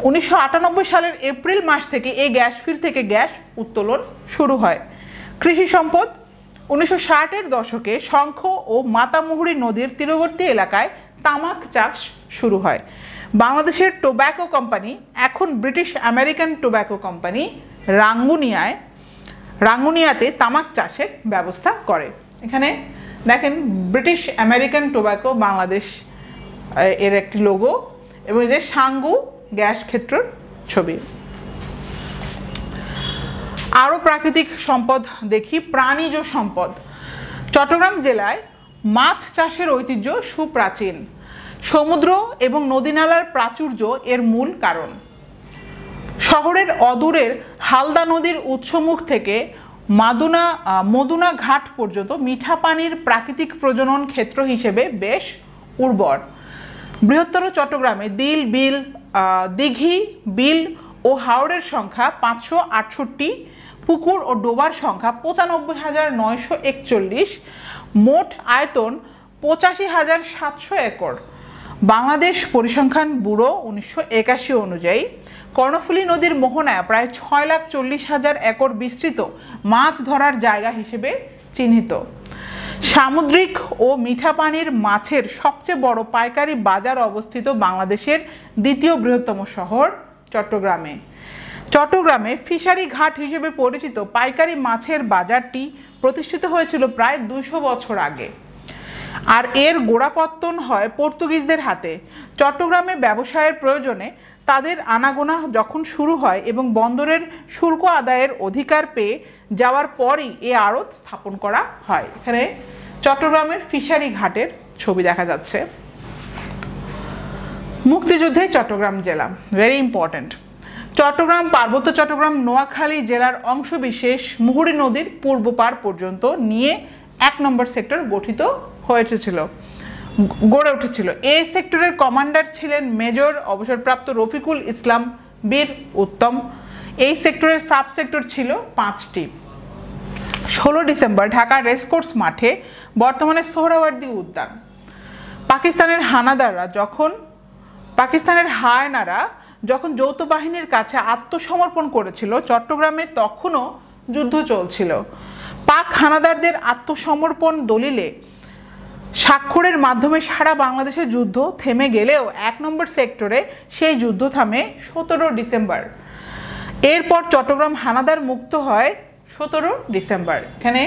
1998 সালের এপ্রিল মাস থেকে এই গ্যাস ফিল্ড থেকে গ্যাস উত্তোলন শুরু হয়। কৃষি সম্পদ, 1960-এর দশকে শঙ্খ ও মাতামুহুরী নদীর তীরবর্তী এলাকায় তামাক চাষ শুরু হয়। বাংলাদেশের টোব্যাকো কোম্পানি, এখন ব্রিটিশ আমেরিকান টোব্যাকো কোম্পানি, রাঙ্গুনিয়াতে তামাক চাষের ব্যবস্থা করে। এখানে দেখেন ব্রিটিশ আমেরিকান টোব্যাকো বাংলাদেশ এর একটি লোগো এবং যে সাঙ্গু গ্যাস ক্ষেত্রের ছবি। আরও প্রাকৃতিক সম্পদ দেখি। প্রাণীজ সম্পদ, চট্টগ্রাম জেলায় মাছ চাষের ঐতিহ্য সুপ্রাচীন। সমুদ্র এবং নদীনালার প্রাচুর্য এর মূল কারণ। শহরের অদূরের হালদা নদীর উৎসমুখ থেকে মদুনা ঘাট পর্যন্ত মিঠা পানির প্রাকৃতিক প্রজনন ক্ষেত্র হিসেবে বেশ উর্বর। বৃহত্তর চট্টগ্রামে দিঘি, বিল ও হাওরের সংখ্যা 568, পুকুর ও ডোবার সংখ্যা 95,941, মোট আয়তন 85,700 একর। বাংলাদেশ পরিসংখ্যান ব্যুরো 1981 অনুযায়ী কর্ণফুলী নদীর মোহনায় প্রায় 6,40,000 একর বিস্তৃত মাছ ধরার জায়গা হিসেবে চিহ্নিত। সামুদ্রিক ও মিঠা পানির মাছের সবচেয়ে বড় পাইকারি বাজার অবস্থিত বাংলাদেশের দ্বিতীয় বৃহত্তম শহর চট্টগ্রামে। চট্টগ্রামে ফিশারি ঘাট হিসেবে পরিচিত পাইকারি মাছের বাজারটি প্রতিষ্ঠিত হয়েছিল প্রায় 200 বছর আগে, আর এর গোড়াপত্তন হয় পর্তুগিজদের হাতে। চট্টগ্রামে ব্যবসায়ের প্রয়োজনে তাদের আনাগোনা যখন শুরু হয় এবং বন্দরের শুল্ক আদায়ের অধিকার পেয়ে যাওয়ার পরই এ আড়ত স্থাপন করা হয়। এখানে চট্টগ্রামের ফিশারি ঘাটের ছবি দেখা যাচ্ছে। মুক্তিযুদ্ধে চট্টগ্রাম জেলা ভেরি ইম্পর্টেন্ট। চট্টগ্রাম, পার্বত্য চট্টগ্রাম, নোয়াখালী জেলার অংশবিশেষ মুহুরী নদীর পূর্ব পার পর্যন্ত নিয়ে 1 নম্বর সেক্টর গড়ে উঠেছিল। এই সেক্টরের কমান্ডার ছিলেন মেজর অবসরপ্রাপ্ত রফিকুল ইসলাম বীর উত্তম। এই সেক্টরের সাব সেক্টর ছিল 5টি। 16 ডিসেম্বর ঢাকার রেসকোর্স মাঠে, বর্তমানে সোহরাওয়ার্দী উদ্যান, পাকিস্তানের হায়নারা যখন যৌথ বাহিনীর কাছে আত্মসমর্পণ করেছিল, চট্টগ্রামে তখনও যুদ্ধ চলছিল। পাক হানাদারদের আত্মসমর্পণ দলিলে স্বাক্ষরের মাধ্যমে সারা বাংলাদেশের যুদ্ধ থেমে গেলেও 1 নম্বর সেক্টরে সেই যুদ্ধ থামে 17 ডিসেম্বর। এরপর চট্টগ্রাম হানাদার মুক্ত হয় 17 ডিসেম্বর। এখানে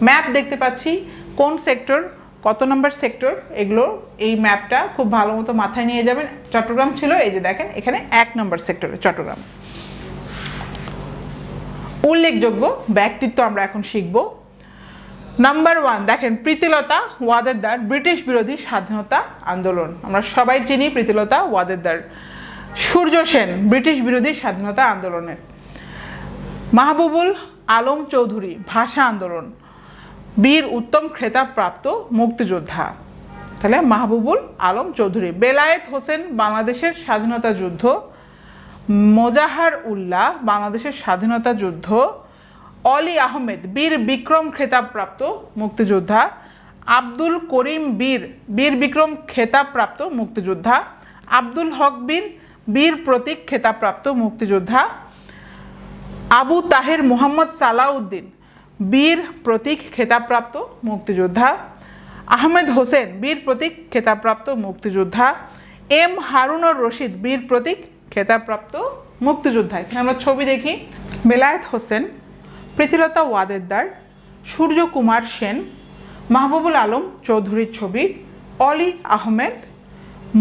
ম্যাপ দেখতে পাচ্ছি, কোন সেক্টর কত নম্বর সেক্টর, এগুলো এই ম্যাপটা খুব ভালো মতো মাথায় নিয়ে যাবেন। চট্টগ্রাম ছিল, এই যে দেখেন এখানে 1 নম্বর সেক্টরে চট্টগ্রাম। উল্লেখযোগ্য ব্যক্তিত্ব আমরা এখন শিখব। নাম্বার 1 দেখেন, প্রীতিলতা ওয়াদেদার, ব্রিটিশ বিরোধী স্বাধীনতা আন্দোলন। আমরা সবাই চিনি প্রীতিলতা ওয়াদেদার। সূর্য সেন, ব্রিটিশ বিরোধী স্বাধীনতা আন্দোলনের। মাহবুবুল আলম চৌধুরী, ভাষা আন্দোলন, বীর উত্তম খেতাবপ্রাপ্ত মুক্তিযোদ্ধা। তাহলে মাহবুবুল আলম চৌধুরী। বেলায়েত হোসেন, বাংলাদেশের স্বাধীনতা যুদ্ধ। মোজাহার উল্লাহ, বাংলাদেশের স্বাধীনতা যুদ্ধ। অলি আহমেদ, বীর বিক্রম খেতাবপ্রাপ্ত মুক্তিযোদ্ধা। আব্দুল করিম বীর বিক্রম খেতাবপ্রাপ্ত মুক্তিযোদ্ধা। আব্দুল হক বীর, বীর প্রতীক খেতাবপ্রাপ্ত মুক্তিযোদ্ধা। আবু তাহের মোহাম্মদ সালাউদ্দিন, বীর প্রতীক খেতাবপ্রাপ্ত মুক্তিযোদ্ধা। আহমেদ হোসেন, বীর প্রতীক খেতাবপ্রাপ্ত মুক্তিযোদ্ধা। এম হারুনুর রশিদ, বীর প্রতীক খেতাবপ্রাপ্ত মুক্তিযোদ্ধা। এখানে আমরা ছবি দেখি, বেলায়েত হোসেন, প্রীতিলতা ওয়াদেদার, সূর্য কুমার সেন, মাহবুবুল আলম চৌধুরীর ছবি, অলি আহমেদ,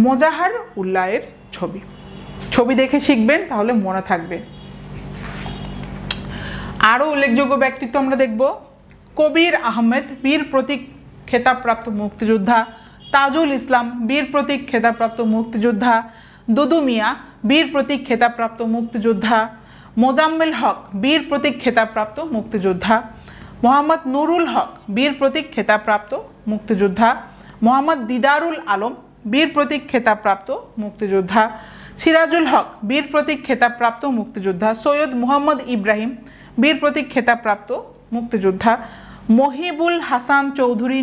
মোজাহার উল্লাহের ছবি। ছবি দেখে শিখবেন, তাহলে মনে থাকবে। আরও উল্লেখযোগ্য ব্যক্তিত্ব আমরা দেখব, কবির আহমেদ, বীর প্রতীক খেতাবপ্রাপ্ত মুক্তিযোদ্ধা। তাজুল ইসলাম, বীর প্রতীক খেতাবপ্রাপ্ত মুক্তিযোদ্ধা। দুদু মিয়া, বীর প্রতীক খেতাবপ্রাপ্ত মুক্তিযোদ্ধা। মোজাম্মেল হক, বীর প্রতীক খেতাবপ্রাপ্ত মুক্তিযোদ্ধা। মোহাম্মদ নুরুল হক, বীর প্রতীক খেতাবপ্রাপ্ত মুক্তিযোদ্ধা। মোহাম্মদ দিদারুল আলম, বীর প্রতীক খেতাবপ্রাপ্ত মুক্তিযোদ্ধা। সিরাজুল হক, বীর প্রতীক খেতাবপ্রাপ্ত মুক্তিযোদ্ধা। সৈয়দ মুহাম্মদ ইব্রাহিম, বীর প্রতীক খেতাবপ্রাপ্ত মুক্তিযোদ্ধা। মহিবুল হাসান চৌধুরী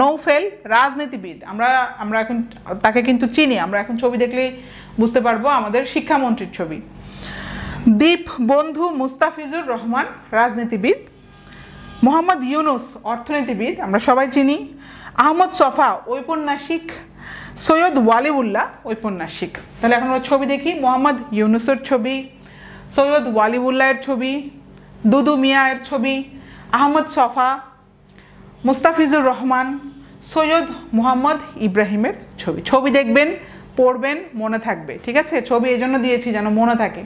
নৌফেল, রাজনীতিবিদ। আমরা এখন তাকে কিন্তু চিনি, আমরা এখন ছবি দেখলেই বুঝতে পারবো, আমাদের শিক্ষামন্ত্রীর ছবি। দীপ বন্ধু মুস্তাফিজুর রহমান, রাজনীতিবিদ। মোহাম্মদ ইউনুস, অর্থনীতিবিদ, আমরা সবাই চিনি। আহমদ সফা, ঔপন্যাসিক। সৈয়দ ওয়ালিউল্লাহ, ঔপন্যাসিক। তাহলে এখন আমরা ছবি দেখি, মোহাম্মদ ইউনুসের ছবি, সৈয়দ ওয়ালিউল্লাহের ছবি, দুদু মিয়ার ছবি, আহমদ সফা, মুস্তাফিজুর রহমান, সৈয়দ মুহাম্মদ ইব্রাহিমের ছবি। ছবি দেখবেন, পড়বেন, মনে থাকবে, ঠিক আছে? ছবি এই জন্য দিয়েছি যেন মনে থাকে।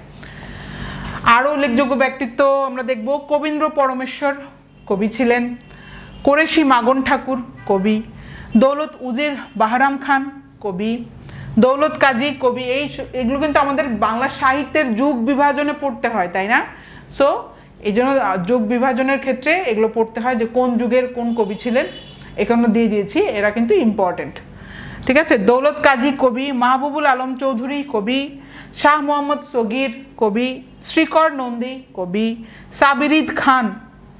আরও উল্লেখযোগ্য ব্যক্তিত্ব আমরা দেখব, কবীন্দ্র পরমেশ্বর, কবি ছিলেন। কোরেশি মাগন ঠাকুর, কবি। দৌলত উজির বাহরাম খান, কবি। দৌলত কাজী, কবি। এগুলো কিন্তু আমাদের বাংলা সাহিত্যের যুগ বিভাজনে পড়তে হয়, তাই না? সো এই জন্য যুগ বিভাজনের ক্ষেত্রে এগুলো পড়তে হয়, যে কোন যুগের কোন কবি ছিলেন, এখানে দিয়ে দিয়েছি, এরা কিন্তু ইম্পর্টেন্ট, ঠিক আছে? দৌলত কাজী, কবি। মাহবুবুল আলম চৌধুরী, কবি। শাহ মোহাম্মদ সগির, কবি। শ্রীকর নন্দী, কবি। সাবিরিদ খান,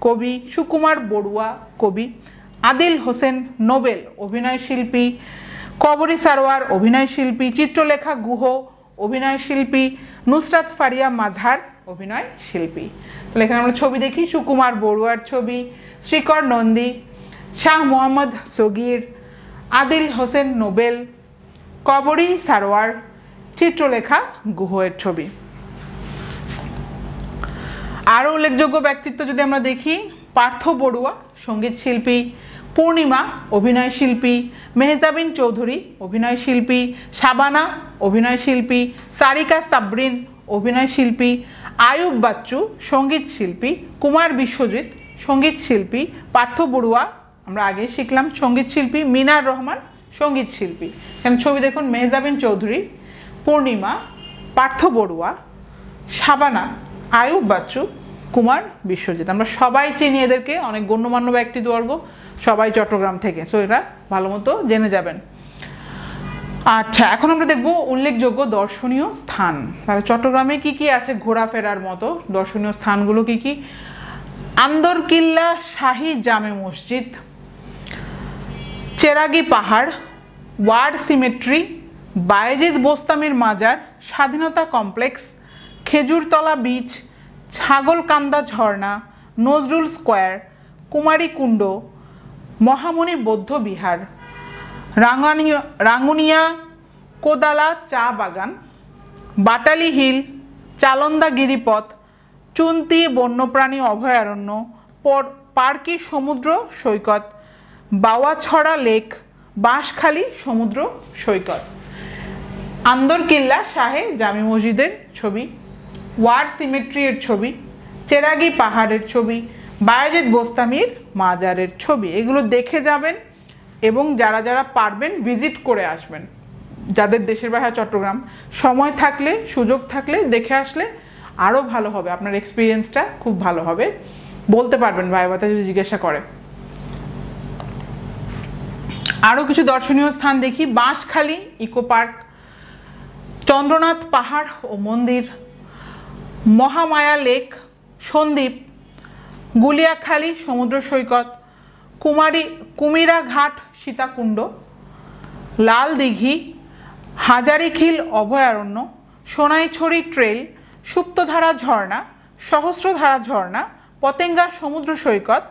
কবি। সুকুমার বড়ুয়া, কবি। আদিল হোসেন নোবেল, অভিনয় শিল্পী। কবরী সারোয়ার, অভিনয় শিল্পী। চিত্রলেখা গুহ, অভিনয় শিল্পী। নুসরাত ফারিয়া মাঝহার, অভিনয় শিল্পী। তাহলে এখানে আমরা ছবি দেখি, সুকুমার বড়ুয়ার ছবি, শ্রীকর নন্দী, শাহ মোহাম্মদ সগির, আদিল হোসেন নোবেল, কবরী সারোয়ার, চিত্রলেখা গুহের ছবি। আরও উল্লেখযোগ্য ব্যক্তিত্ব যদি আমরা দেখি, পার্থ বড়ুয়া, সঙ্গীত শিল্পী। পূর্ণিমা, অভিনয় শিল্পী। মেহজাবিন চৌধুরী, অভিনয় শিল্পী। শাবানা, অভিনয় শিল্পী। সারিকা সাবরিন, অভিনয় শিল্পী। আয়ুব বাচ্চু, সঙ্গীত শিল্পী। কুমার বিশ্বজিৎ, সঙ্গীত শিল্পী। পার্থ বড়ুয়া, আমরা আগে শিখলাম, সঙ্গীত শিল্পী। মিনার রহমান, সঙ্গীত শিল্পী। এখানে ছবি দেখুন, মেহজাবিন চৌধুরী, পূর্ণিমা, পার্থ বড়ুয়া, শাবানা, আয়ুব বাচ্চু, কুমার বিশ্বজিৎ। আমরা সবাই চিনি এদেরকে, অনেক গণ্যমান্য ব্যক্তিবর্গ, সবাই চট্টগ্রাম থেকে। সো এরা ভালো মতো জেনে যাবেন। আচ্ছা, এখন আমরা দেখব উল্লেখযোগ্য দর্শনীয় স্থান। তাহলে চট্টগ্রামে কি কি আছে ঘোরাফেরার মতো দর্শনীয় স্থানগুলো কি কি? আন্দরকিল্লা শাহী জামে মসজিদ, চেরাগি পাহাড়, ওয়ার সিমেট্রি, বায়েজিদ বোস্তামির মাজার, স্বাধীনতা কমপ্লেক্স, খেজুরতলা বিচ, ছাগলকান্দা ঝর্ণা, নজরুল স্কোয়ার, কুমারী কুণ্ড, মহামণি বৌদ্ধ বিহার, রাঙ্গুনিয়া কোদালা চা বাগান, বাটালি হিল, চালন্দা গিরিপথ, চুন্তি বন্যপ্রাণী অভয়ারণ্য, পার্কি সমুদ্র সৈকত, বাওয়াছড়া লেক, বাঁশখালী সমুদ্র সৈকত। আন্দরকিল্লা শাহে জামে মসজিদের ছবি, ওয়ার সিমেট্রি এর ছবি, চেরাগি পাহাড়ের ছবি, বায়েজিদ বোস্তামির মাজারের ছবি। এগুলো দেখে যাবেন এবং যারা যারা পারবেন ভিজিট করে আসবেন। যাদের দেশের বাসা চট্টগ্রাম, সময় থাকলে, সুযোগ থাকলে দেখে আসলে আরও ভালো হবে, আপনার এক্সপিরিয়েন্সটা খুব ভালো হবে, বলতে পারবেন ভাইবাতে যদি জিজ্ঞাসা করে। আরও কিছু দর্শনীয় স্থান দেখি, বাঁশখালী ইকো পার্ক, চন্দ্রনাথ পাহাড় ও মন্দির, মহামায়া লেক, সন্দ্বীপ, গুলিয়াখালী সমুদ্র সৈকত, কুমিরা ঘাট সীতাকুণ্ড, লাল দিঘি, হাজারিখিল অভয়ারণ্য, সোনাইছড়ি ট্রেল, সুপ্তধারা ঝর্ণা, সহস্রধারা ঝর্ণা, পতেঙ্গা সমুদ্র সৈকত,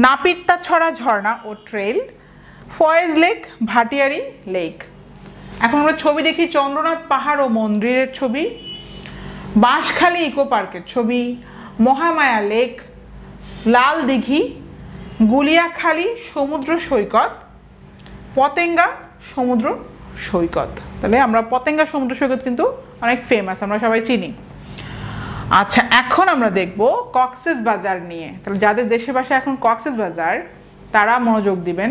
নাপিত্তাছড়া ঝর্ণা ও trail, Foy's lake, Bhatiari lake. এখন আমরা ছবি দেখি চন্দ্রনাথ পাহাড় ও মন্দিরের ছবি, বাঁশখালী ইকো পার্কের ছবি, মহামায়া লেক, লাল দিঘি, গুলিয়াখালী সমুদ্র সৈকত, পতেঙ্গা সমুদ্র সৈকত। তাহলে আমরা পতেঙ্গা সমুদ্র সৈকত কিন্তু অনেক ফেমাস, আমরা সবাই চিনি। আচ্ছা, এখন আমরা দেখব কক্সেস বাজার নিয়ে। তাহলে যাদের দেশের ভাষায় এখন কক্সেস বাজার, তারা মনোযোগ দিবেন,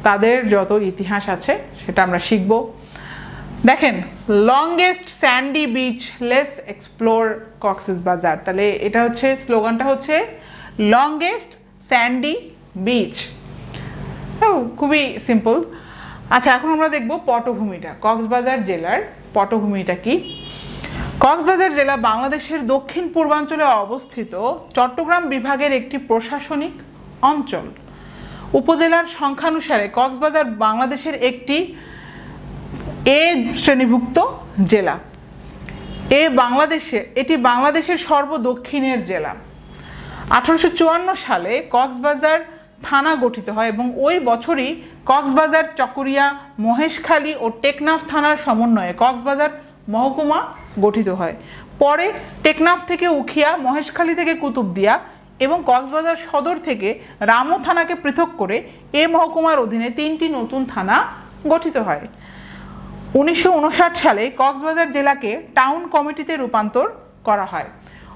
তাদের যত ইতিহাস আছে সেটা আমরা শিখব। দেখেন, longest Sandy beach, let's explore Cox's বাজার। তাহলে এটা হচ্ছে স্লোগানটা হচ্ছে লংগেস্ট স্যান্ডি বিচ। খুবই সিম্পল। আচ্ছা, এখন আমরা দেখব পটভূমিটা, কক্সবাজার জেলার পটভূমিটা কি। কক্সবাজার জেলা বাংলাদেশের দক্ষিণ পূর্বাঞ্চলে অবস্থিত চট্টগ্রাম বিভাগের একটি প্রশাসনিক অঞ্চল। উপজেলার সংখ্যানুসারে কক্সবাজার বাংলাদেশের একটি এ শ্রেণীভুক্ত জেলা। এটি বাংলাদেশের সর্বদক্ষিণের জেলা। 1854 সালে কক্সবাজার থানা গঠিত হয় এবং ওই বছরই কক্সবাজার, চকরিয়া, মহেশখালী ও টেকনাফ থানার সমন্বয়ে কক্সবাজার মহকুমা গঠিত হয়। পরে টেকনাফ থেকে উখিয়া, মহেশখালী থেকে কুতুবদিয়া এবং কক্সবাজার সদর থেকে রামু থানাকে পৃথক করে এ মহকুমার অধীনে 3টি নতুন থানা গঠিত হয়। 1959 সালে কক্সবাজার জেলাকে টাউন কমিটিতে রূপান্তর করা হয়।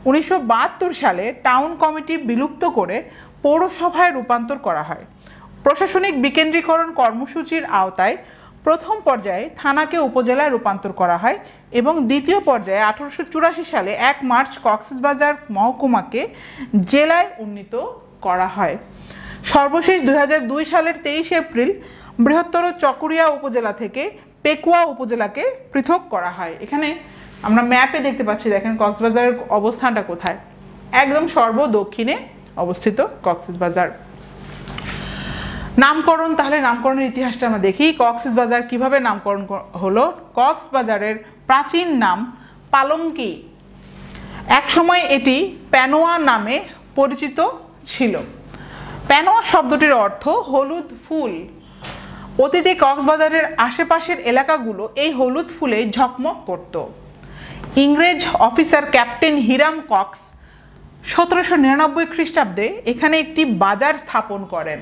1972 সালে টাউন কমিটি বিলুপ্ত করে পৌরসভায় রূপান্তর করা হয়। প্রশাসনিক বিকেন্দ্রীকরণ কর্মসূচির আওতায় প্রথম পর্যায়ে থানাকে উপজেলায় রূপান্তর করা হয় এবং দ্বিতীয় পর্যায়ে 1884 সালে 1 মার্চ কক্সবাজার মহকুমাকে জেলায় উন্নীত করা হয়। সর্বশেষ 2002 সালের 23 এপ্রিল বৃহত্তর চকরিয়া উপজেলা থেকে পেকুয়া উপজেলাকে পৃথক করা হয়। এখানে আমরা ম্যাপে দেখতে পাচ্ছি, দেখেন কক্সবাজারের অবস্থানটা কোথায়, একদম সর্বদক্ষিণে অবস্থিত কক্সবাজার। নামকরণ, তাহলে নামকরণের ইতিহাসটা আমরা দেখি। কক্সবাজার কিভাবে নামকরণ হলো। কক্সবাজারের প্রাচীন নাম পালঙ্কি। একসময় এটি প্যানোয়া নামে পরিচিত ছিল। প্যানোয়া শব্দটির অর্থ হলুদ ফুল। অতীতে কক্সবাজারের আশেপাশের এলাকাগুলো এই হলুদ ফুলে ঝকমক করত। ইংরেজ অফিসার ক্যাপ্টেন হিরাম কক্স 1799 খ্রিস্টাব্দে এখানে একটি বাজার স্থাপন করেন।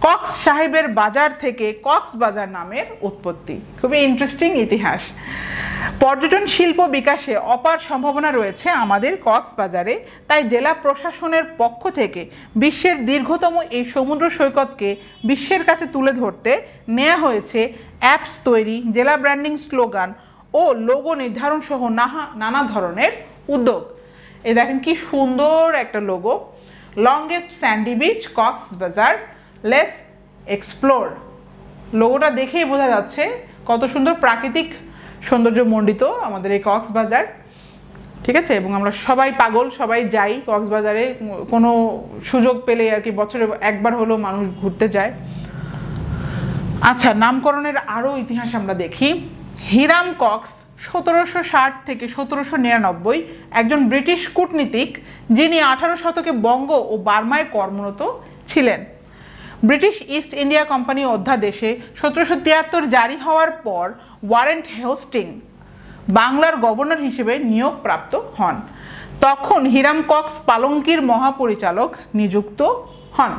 কক্স সাহেবের বাজার থেকে কক্সবাজার নামের উৎপত্তি। খুবই ইন্টারেস্টিং ইতিহাস। পর্যটন শিল্প বিকাশে অপার সম্ভাবনা রয়েছে আমাদের কক্সবাজারে, তাই জেলা প্রশাসনের পক্ষ থেকে বিশ্বের দীর্ঘতম এই সমুদ্র সৈকতকে বিশ্বের কাছে তুলে ধরতে নেওয়া হয়েছে অ্যাপস তৈরি, জেলা ব্র্যান্ডিং স্লোগান ও লোগো নির্ধারণ সহ নানা ধরনের উদ্যোগ। এই দেখেন কি সুন্দর একটা logo, longest Sandy beach Cox's Bazar, let's explore. লোগোটা দেখেই বোঝা যাচ্ছে কত সুন্দর প্রাকৃতিক সৌন্দর্য মণ্ডিত আমাদের এই কক্সবাজার, ঠিক আছে। এবং আমরা সবাই পাগল, সবাই যাই কক্সবাজারে, কোনো সুযোগ পেলে আর কি বছরে একবার হলেও মানুষ ঘুরতে যায়। আচ্ছা, নামকরণের আরও ইতিহাস আমরা দেখি। হিরাম কক্স 1760 থেকে 1799 একজন ব্রিটিশ কূটনীতিক, যিনি 18 শতকে বঙ্গ ও বার্মায় কর্মরত ছিলেন। ব্রিটিশ ইস্ট ইন্ডিয়া কোম্পানি অধ্যাদেশে 1773 জারি হওয়ার পর ওয়ারেন হেস্টিং বাংলার গভর্নর হিসেবে নিয়োগপ্রাপ্ত হন। তখন হিরাম কক্স পালঙ্কির মহাপরিচালক নিযুক্ত হন।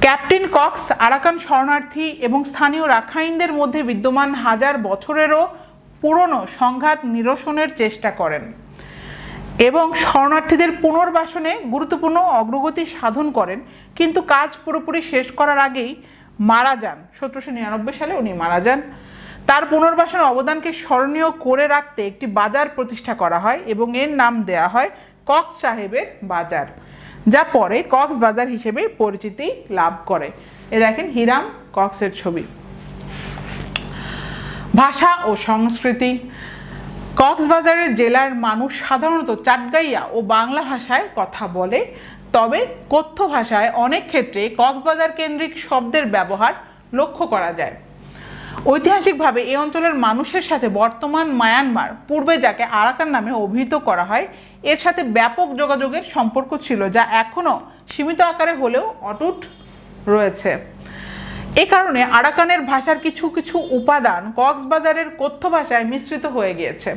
ক্যাপ্টেন কক্স আরাকান শরণার্থী এবং স্থানীয় রাখাইনদের মধ্যে বিদ্যমান হাজার বছরেরও পুরনো সংঘাত নিরসনের চেষ্টা করেন এবং শরণার্থীদের পুনর্বাসনে গুরুত্বপূর্ণ অগ্রগতি সাধন করেন, কিন্তু কাজ পুরোপুরি শেষ করার আগেই মারা যান। 1799 সালে উনি মারা যান। তার পুনর্বাসনের অবদানকে স্মরণীয় করে রাখতে একটি বাজার প্রতিষ্ঠা করা হয় এবং এর নাম দেয়া হয় কক্স সাহেবের বাজার, যা পরে কক্সবাজার হিসেবে পরিচিতি লাভ করে। এ দেখেন হিরাম কক্সের ছবি। ভাষা ও সংস্কৃতি। কক্সবাজারের জেলার মানুষ সাধারণত চাটগাইয়া ও বাংলা ভাষায় কথা বলে, তবে কথ্য ভাষায় অনেক ক্ষেত্রে কক্সবাজার কেন্দ্রিক শব্দের ব্যবহার লক্ষ্য করা যায়। ঐতিহাসিকভাবে এই অঞ্চলের মানুষের সাথে বর্তমান মায়ানমার, পূর্বে যাকে আরাকান নামে অভিহিত করা হয়, এর সাথে ব্যাপক যোগাযোগের সম্পর্ক ছিল, যা এখনও সীমিত আকারে হলেও অটুট রয়েছে। এ কারণে আরাকানের ভাষার কিছু কিছু উপাদান কক্সবাজারের কথ্য ভাষায় মিশ্রিত হয়ে গিয়েছে।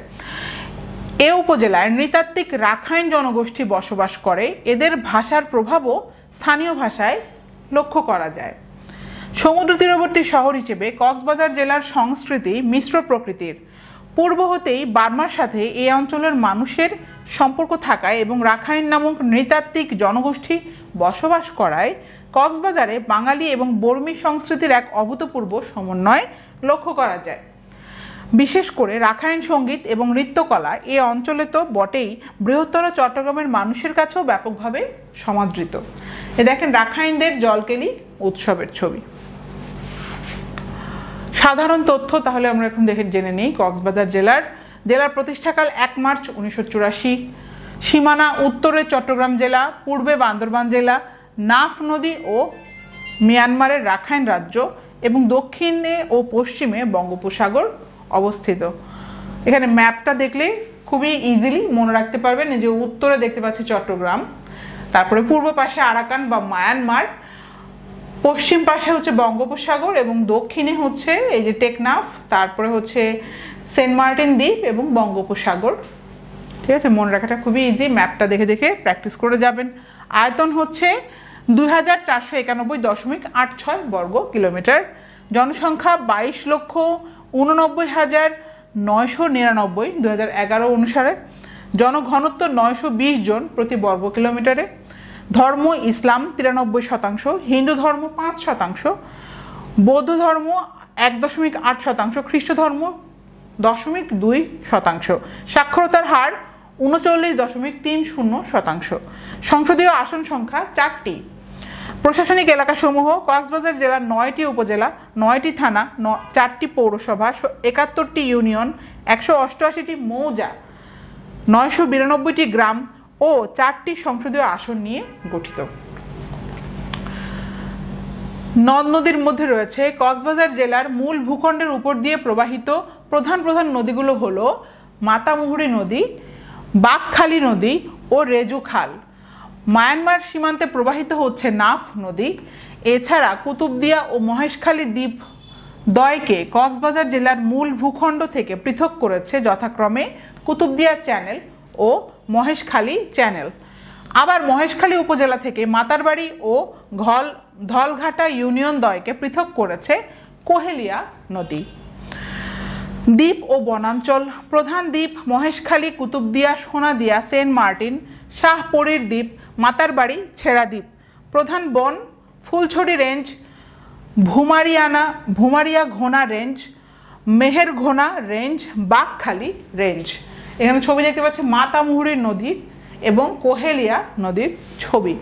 এ উপজেলায় নৃতাত্ত্বিক রাখাইন জনগোষ্ঠী বসবাস করে, এদের ভাষার প্রভাবও স্থানীয় ভাষায় লক্ষ্য করা যায়। সমুদ্র তীরবর্তী শহর হিসেবে কক্সবাজার জেলার সংস্কৃতি মিশ্র প্রকৃতির। পূর্ব হতেই বার্মার সাথে এই অঞ্চলের মানুষের সম্পর্ক থাকায় এবং রাখাইন নামক নৃতাত্ত্বিক জনগোষ্ঠী বসবাস করায় কক্সবাজারে বাঙালি এবং বর্মী সংস্কৃতির এক অভূতপূর্ব সমন্বয় লক্ষ্য করা যায়। বিশেষ করে রাখাইন সঙ্গীত এবং নৃত্যকলা এ অঞ্চলে তো বটেই, বৃহত্তর চট্টগ্রামের মানুষের কাছেও ব্যাপকভাবে সমাদৃত। এ দেখেন রাখাইনদের জলকেলি উৎসবের ছবি। সাধারণ তথ্য তাহলে আমরা এখন জেনে নিই। কক্সবাজার জেলার প্রতিষ্ঠাকাল 1 মার্চ 1984। সীমানা: উত্তরে চট্টগ্রাম জেলা, পূর্বে বান্দরবান জেলা, নাফ নদী ও মিয়ানমারের রাখাইন রাজ্য, এবং দক্ষিণে ও পশ্চিমে বঙ্গোপসাগর অবস্থিত। এখানে ম্যাপটা দেখলে খুবই ইজিলি মনে রাখতে পারবেন। এই যে উত্তরে দেখতে পাচ্ছি চট্টগ্রাম, তারপরে পূর্ব পাশে আরাকান বা মায়ানমার, পশ্চিম পাশে হচ্ছে বঙ্গোপসাগর এবং দক্ষিণে হচ্ছে এই যে টেকনাফ, তারপরে হচ্ছে সেন্ট মার্টিন দ্বীপ এবং বঙ্গোপসাগর। ঠিক আছে, মনে রাখাটা খুবই ইজি, ম্যাপটা দেখে দেখে প্র্যাকটিস করে যাবেন। আয়তন হচ্ছে 2491.86 বর্গ কিলোমিটার। জনসংখ্যা 22,89,999 2011 অনুসারে। জনঘনত্ব 920 জন প্রতি বর্গ কিলোমিটারে। ধর্ম ইসলাম 93%, হিন্দু ধর্ম 5%, বৌদ্ধ ধর্ম 1.8%, খ্রিস্ট ধর্ম 0.2%। সাক্ষরতার হার 39.30%। সংসদীয় আসন সংখ্যা 4টি। প্রশাসনিক এলাকাসমূহ: কক্সবাজার জেলার 9টি উপজেলা, 9টি থানা, 4টি পৌরসভা, 71টি ইউনিয়ন, 188টি মৌজা, 992টি গ্রাম ও 4টি সংসদীয় আসন নিয়ে গঠিত। নদ নদীর মধ্যে রয়েছে কক্সবাজার জেলার মূল ভূখণ্ডের উপর দিয়ে প্রবাহিত প্রধান প্রধান নদীগুলো হলো মাতামুহুরী নদী, বাঘখালী নদী ও রেজু খাল। মায়ানমার সীমান্তে প্রবাহিত হচ্ছে নাফ নদী। এছাড়া কুতুবদিয়া ও মহেশখালী দ্বীপ দ্বয়কে কক্সবাজার জেলার মূল ভূখণ্ড থেকে পৃথক করেছে যথাক্রমে কুতুবদিয়া চ্যানেল ও মহেশখালী চ্যানেল। আবার মহেশখালী উপজেলা থেকে মাতারবাড়ি ও ধলঘাটা ইউনিয়ন দ্বয়কে পৃথক করেছে কোহেলিয়া নদী। দ্বীপ ও বনাঞ্চল: প্রধান দ্বীপ মহেশখালী, কুতুবদিয়া, সোনাদিয়া, সেন্ট মার্টিন, শাহপরীর দ্বীপ, মাতারবাড়ি, ছেড়া দ্বীপ। প্রধান বন: Fulchhari range, ভুমারিয়া ঘোনা range, Meher ঘোনা range, Baghkhali range. এখানে ছবি দেখতে পাচ্ছি মাতামুহুরী নদী এবং কোহেলিয়া নদীর ছবি।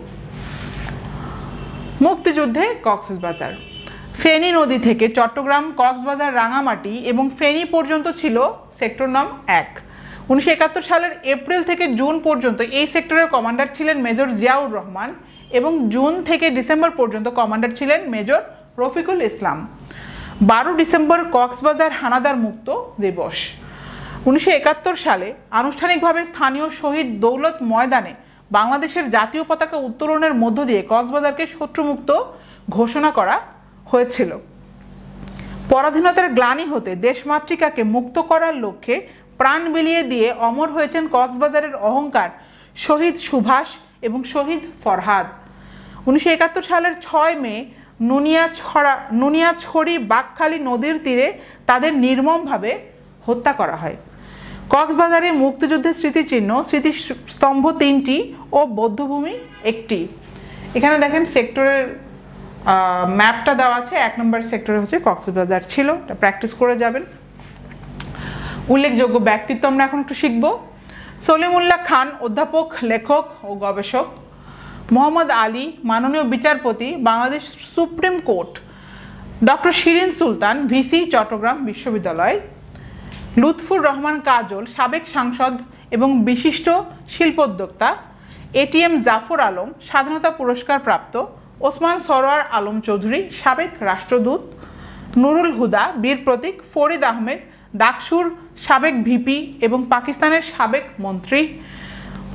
মুক্তিযুদ্ধে কক্সবাজার: ফেনী নদী থেকে চট্টগ্রাম, কক্সবাজার, রাঙামাটি এবং ফেনী পর্যন্ত ছিল সেক্টর নং 1। 1971 সালের এপ্রিল থেকে জুন পর্যন্ত এই সেক্টরের কমান্ডার ছিলেন মেজর জিয়াউর রহমান এবং জুন থেকে ডিসেম্বর পর্যন্ত কমান্ডার ছিলেন মেজর রফিকুল ইসলাম। 12 ডিসেম্বর কক্সবাজার হানাদার মুক্ত দিবস। 1971 সালে আনুষ্ঠানিকভাবে স্থানীয় শহীদ দৌলত ময়দানে বাংলাদেশের জাতীয় পতাকা উত্তোলনের মধ্য দিয়ে কক্সবাজারকে শত্রুমুক্ত ঘোষণা করা হয়েছিল। পরাধীনতার গ্লানি হতে দেশমাতৃকাকে মুক্ত করার লক্ষ্যে প্রাণ বিলিয়ে দিয়ে অমর হয়েছেন কক্সবাজারের অহংকার শহীদ এবং শহীদ ফরহাদ। 1971 সালের 6 মে নুনিয়াছড়ি বাঘখালী নদীর তীরে তাদের নির্মমভাবে হত্যা করা হয়। কক্সবাজারে মুক্তিযুদ্ধের স্মৃতিচিহ্ন, স্মৃতিস্তম্ভ 3টি ও বৌদ্ধভূমি 1টি। এখানে দেখেন সেক্টরের ম্যাপটা দেওয়া আছে। 1 নম্বর সেক্টরে হচ্ছে কক্সবাজার ছিল, এটা প্র্যাকটিস করে যাবেন। উল্লেখযোগ্য ব্যক্তিত্ব আমরা এখন একটু শিখব। সলিমুল্লাহ খান, অধ্যাপক, লেখক ও গবেষক। মোহাম্মদ আলী, মাননীয় বিচারপতি, Bangladesh Supreme Court. Doctor Shirin Sultan, VC, Chattogram বিশ্ববিদ্যালয়। লুৎফুর রহমান কাজল, সাবেক সাংসদ এবং বিশিষ্ট শিল্পোদ্যোক্তা। এটিএম জাফর আলম, স্বাধীনতা পুরস্কার প্রাপ্ত। ওসমান সরোয়ার আলম চৌধুরী, সাবেক রাষ্ট্রদূত। নুরুল হুদা বীর প্রতীক, ফরিদ আহমেদ ডাকসুর সাবেক ভিপি এবং পাকিস্তানের সাবেক মন্ত্রী,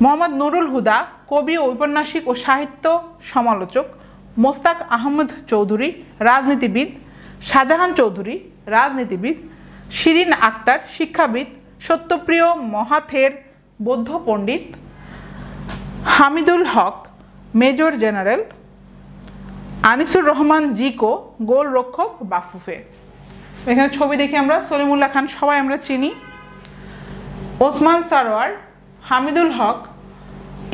মোহাম্মদ নুরুল হুদা কবি, ঔপন্যাসিক ও সাহিত্য সমালোচক, মোস্তাক আহমদ চৌধুরী রাজনীতিবিদ, শাহজাহান চৌধুরী রাজনীতিবিদ, শিরিন আক্তার শিক্ষাবিদ, সত্যপ্রিয় মহাথের বৌদ্ধ পণ্ডিত, হামিদুল হক মেজর জেনারেল, আনিসুর রহমান জিকো গোলরক্ষক বাফুফে। এখানে ছবি দেখি আমরা সলিমুল্লাহ খান সবাই আমরা চিনি, ওসমান সারোয়ার, হামিদুল হক,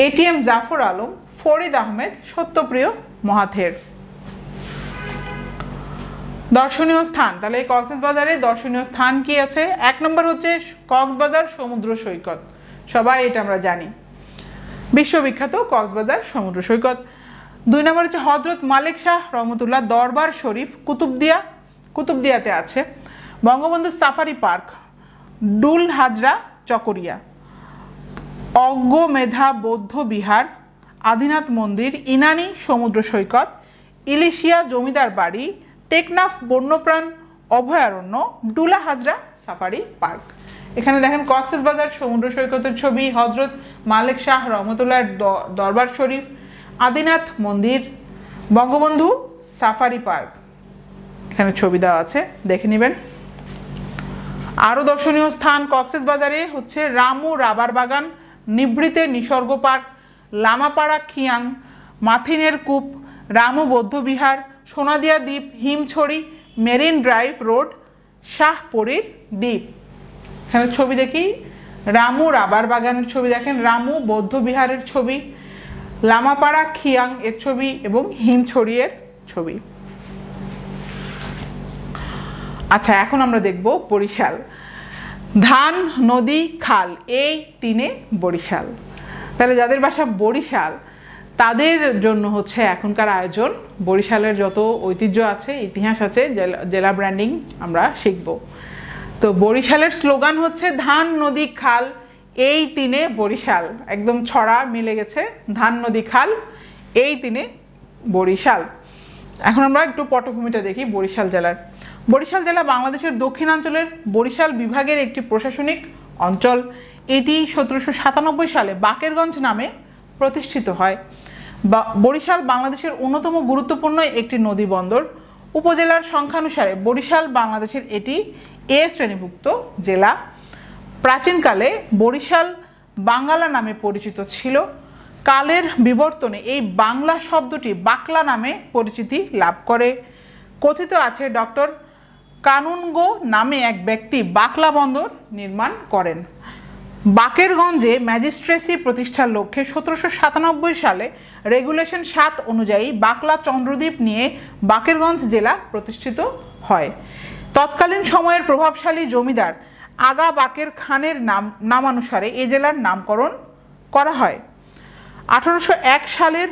এটিএম জাফর আলম, ফরিদ আহমেদ, সত্যপ্রিয় মহাথের। দর্শনীয় স্থান, তাহলে এই কক্সবাজারে দর্শনীয় স্থান কি আছে? 1 নম্বর হচ্ছে কক্সবাজার সমুদ্র সৈকত, সবাই এটা আমরা জানি, বিশ্ববিখ্যাত কক্সবাজার সমুদ্র সৈকত। 2 নম্বর হচ্ছে হজরত মালিক শাহ রহমতুল্লাহ দরবার শরীফ কুতুবদিয়াতে আছে। বঙ্গবন্ধু সাফারি পার্ক, ডুল হাজরা চকরিয়া, অজ্ঞমেধা বৌদ্ধ বিহার, আদিনাথ মন্দির, ইনানি সমুদ্র সৈকত, ইলিশিয়া জমিদার বাড়ি, টেকনাফ বন্যপ্রাণ অভয়ারণ্য, ডুলা হাজরা সাফারি পার্ক। এখানে দেখেন কক্সবাজার সমুদ্র সৈকতের ছবি, হজরত মালিক শাহ রহমতুল্লাহর দরবার শরীফ, আদিনাথ মন্দির, বঙ্গবন্ধু সাফারি পার্ক, এখানে ছবি দেওয়া আছে, দেখে নেবেন। আরও দর্শনীয় স্থান কক্সবাজারে হচ্ছে রামু রাবার বাগান, নিভৃতে নিসর্গ পার্ক, লামাপাড়া খিয়াং, মাথিনের কূপ, রামু বৌদ্ধবিহার, সোনাদিয়া দ্বীপ, হিমছড়ি, মেরিন ড্রাইভ রোড, শাহপরীর দ্বীপ। এখানে ছবি দেখি, রামু রাবার বাগানের ছবি দেখেন, রামু বৌদ্ধবিহারের ছবি, লামাপাড়া খিয়াং এর ছবি এবং হিমছড়ি এর ছবি। আচ্ছা, এখন আমরা দেখব বরিশাল। ধান, নদী, খাল, এই 3-এ বরিশাল। তাহলে যাদের বাসা বরিশাল তাদের জন্য হচ্ছে এখনকার আয়োজন। বরিশালের যত ঐতিহ্য আছে, ইতিহাস আছে, জেলা ব্র্যান্ডিং আমরা শিখব। তো বরিশালের স্লোগান হচ্ছে ধান, নদী, খাল, এই 3-এ বরিশাল। একদম ছড়া মিলে গেছে, ধান, নদী, খাল, এই 3-এ বরিশাল। এখন আমরা একটু পটভূমিটা দেখি বরিশাল জেলার। বরিশাল জেলা বাংলাদেশের দক্ষিণাঞ্চলের বরিশাল বিভাগের একটি প্রশাসনিক অঞ্চল। এটি 1797 সালে বাকেরগঞ্জ নামে প্রতিষ্ঠিত হয়। বরিশাল বাংলাদেশের অন্যতম গুরুত্বপূর্ণ একটি নদী বন্দর। উপজেলার সংখ্যানুসারে বরিশাল বাংলাদেশের এটি এ শ্রেণীভুক্ত জেলা। প্রাচীনকালে বরিশাল বাঙ্গালা নামে পরিচিত ছিল। কালের বিবর্তনে এই বাংলা শব্দটি বাকলা নামে পরিচিতি লাভ করে। কথিত আছে ডক্টর কানুনগো নামে এক ব্যক্তি বাকলা বন্দর নির্মাণ করেন। বাকেরগঞ্জে ম্যাজিস্ট্রেসি প্রতিষ্ঠার লক্ষ্যে 1797 সালে রেগুলেশন 7 অনুযায়ী বাকলা চন্দ্রদ্বীপ নিয়ে বাকেরগঞ্জ জেলা প্রতিষ্ঠিত হয়। তৎকালীন সময়ের প্রভাবশালী জমিদার আগা বাকের খানের নামানুসারে এই জেলার নামকরণ করা হয়। 1801 সালের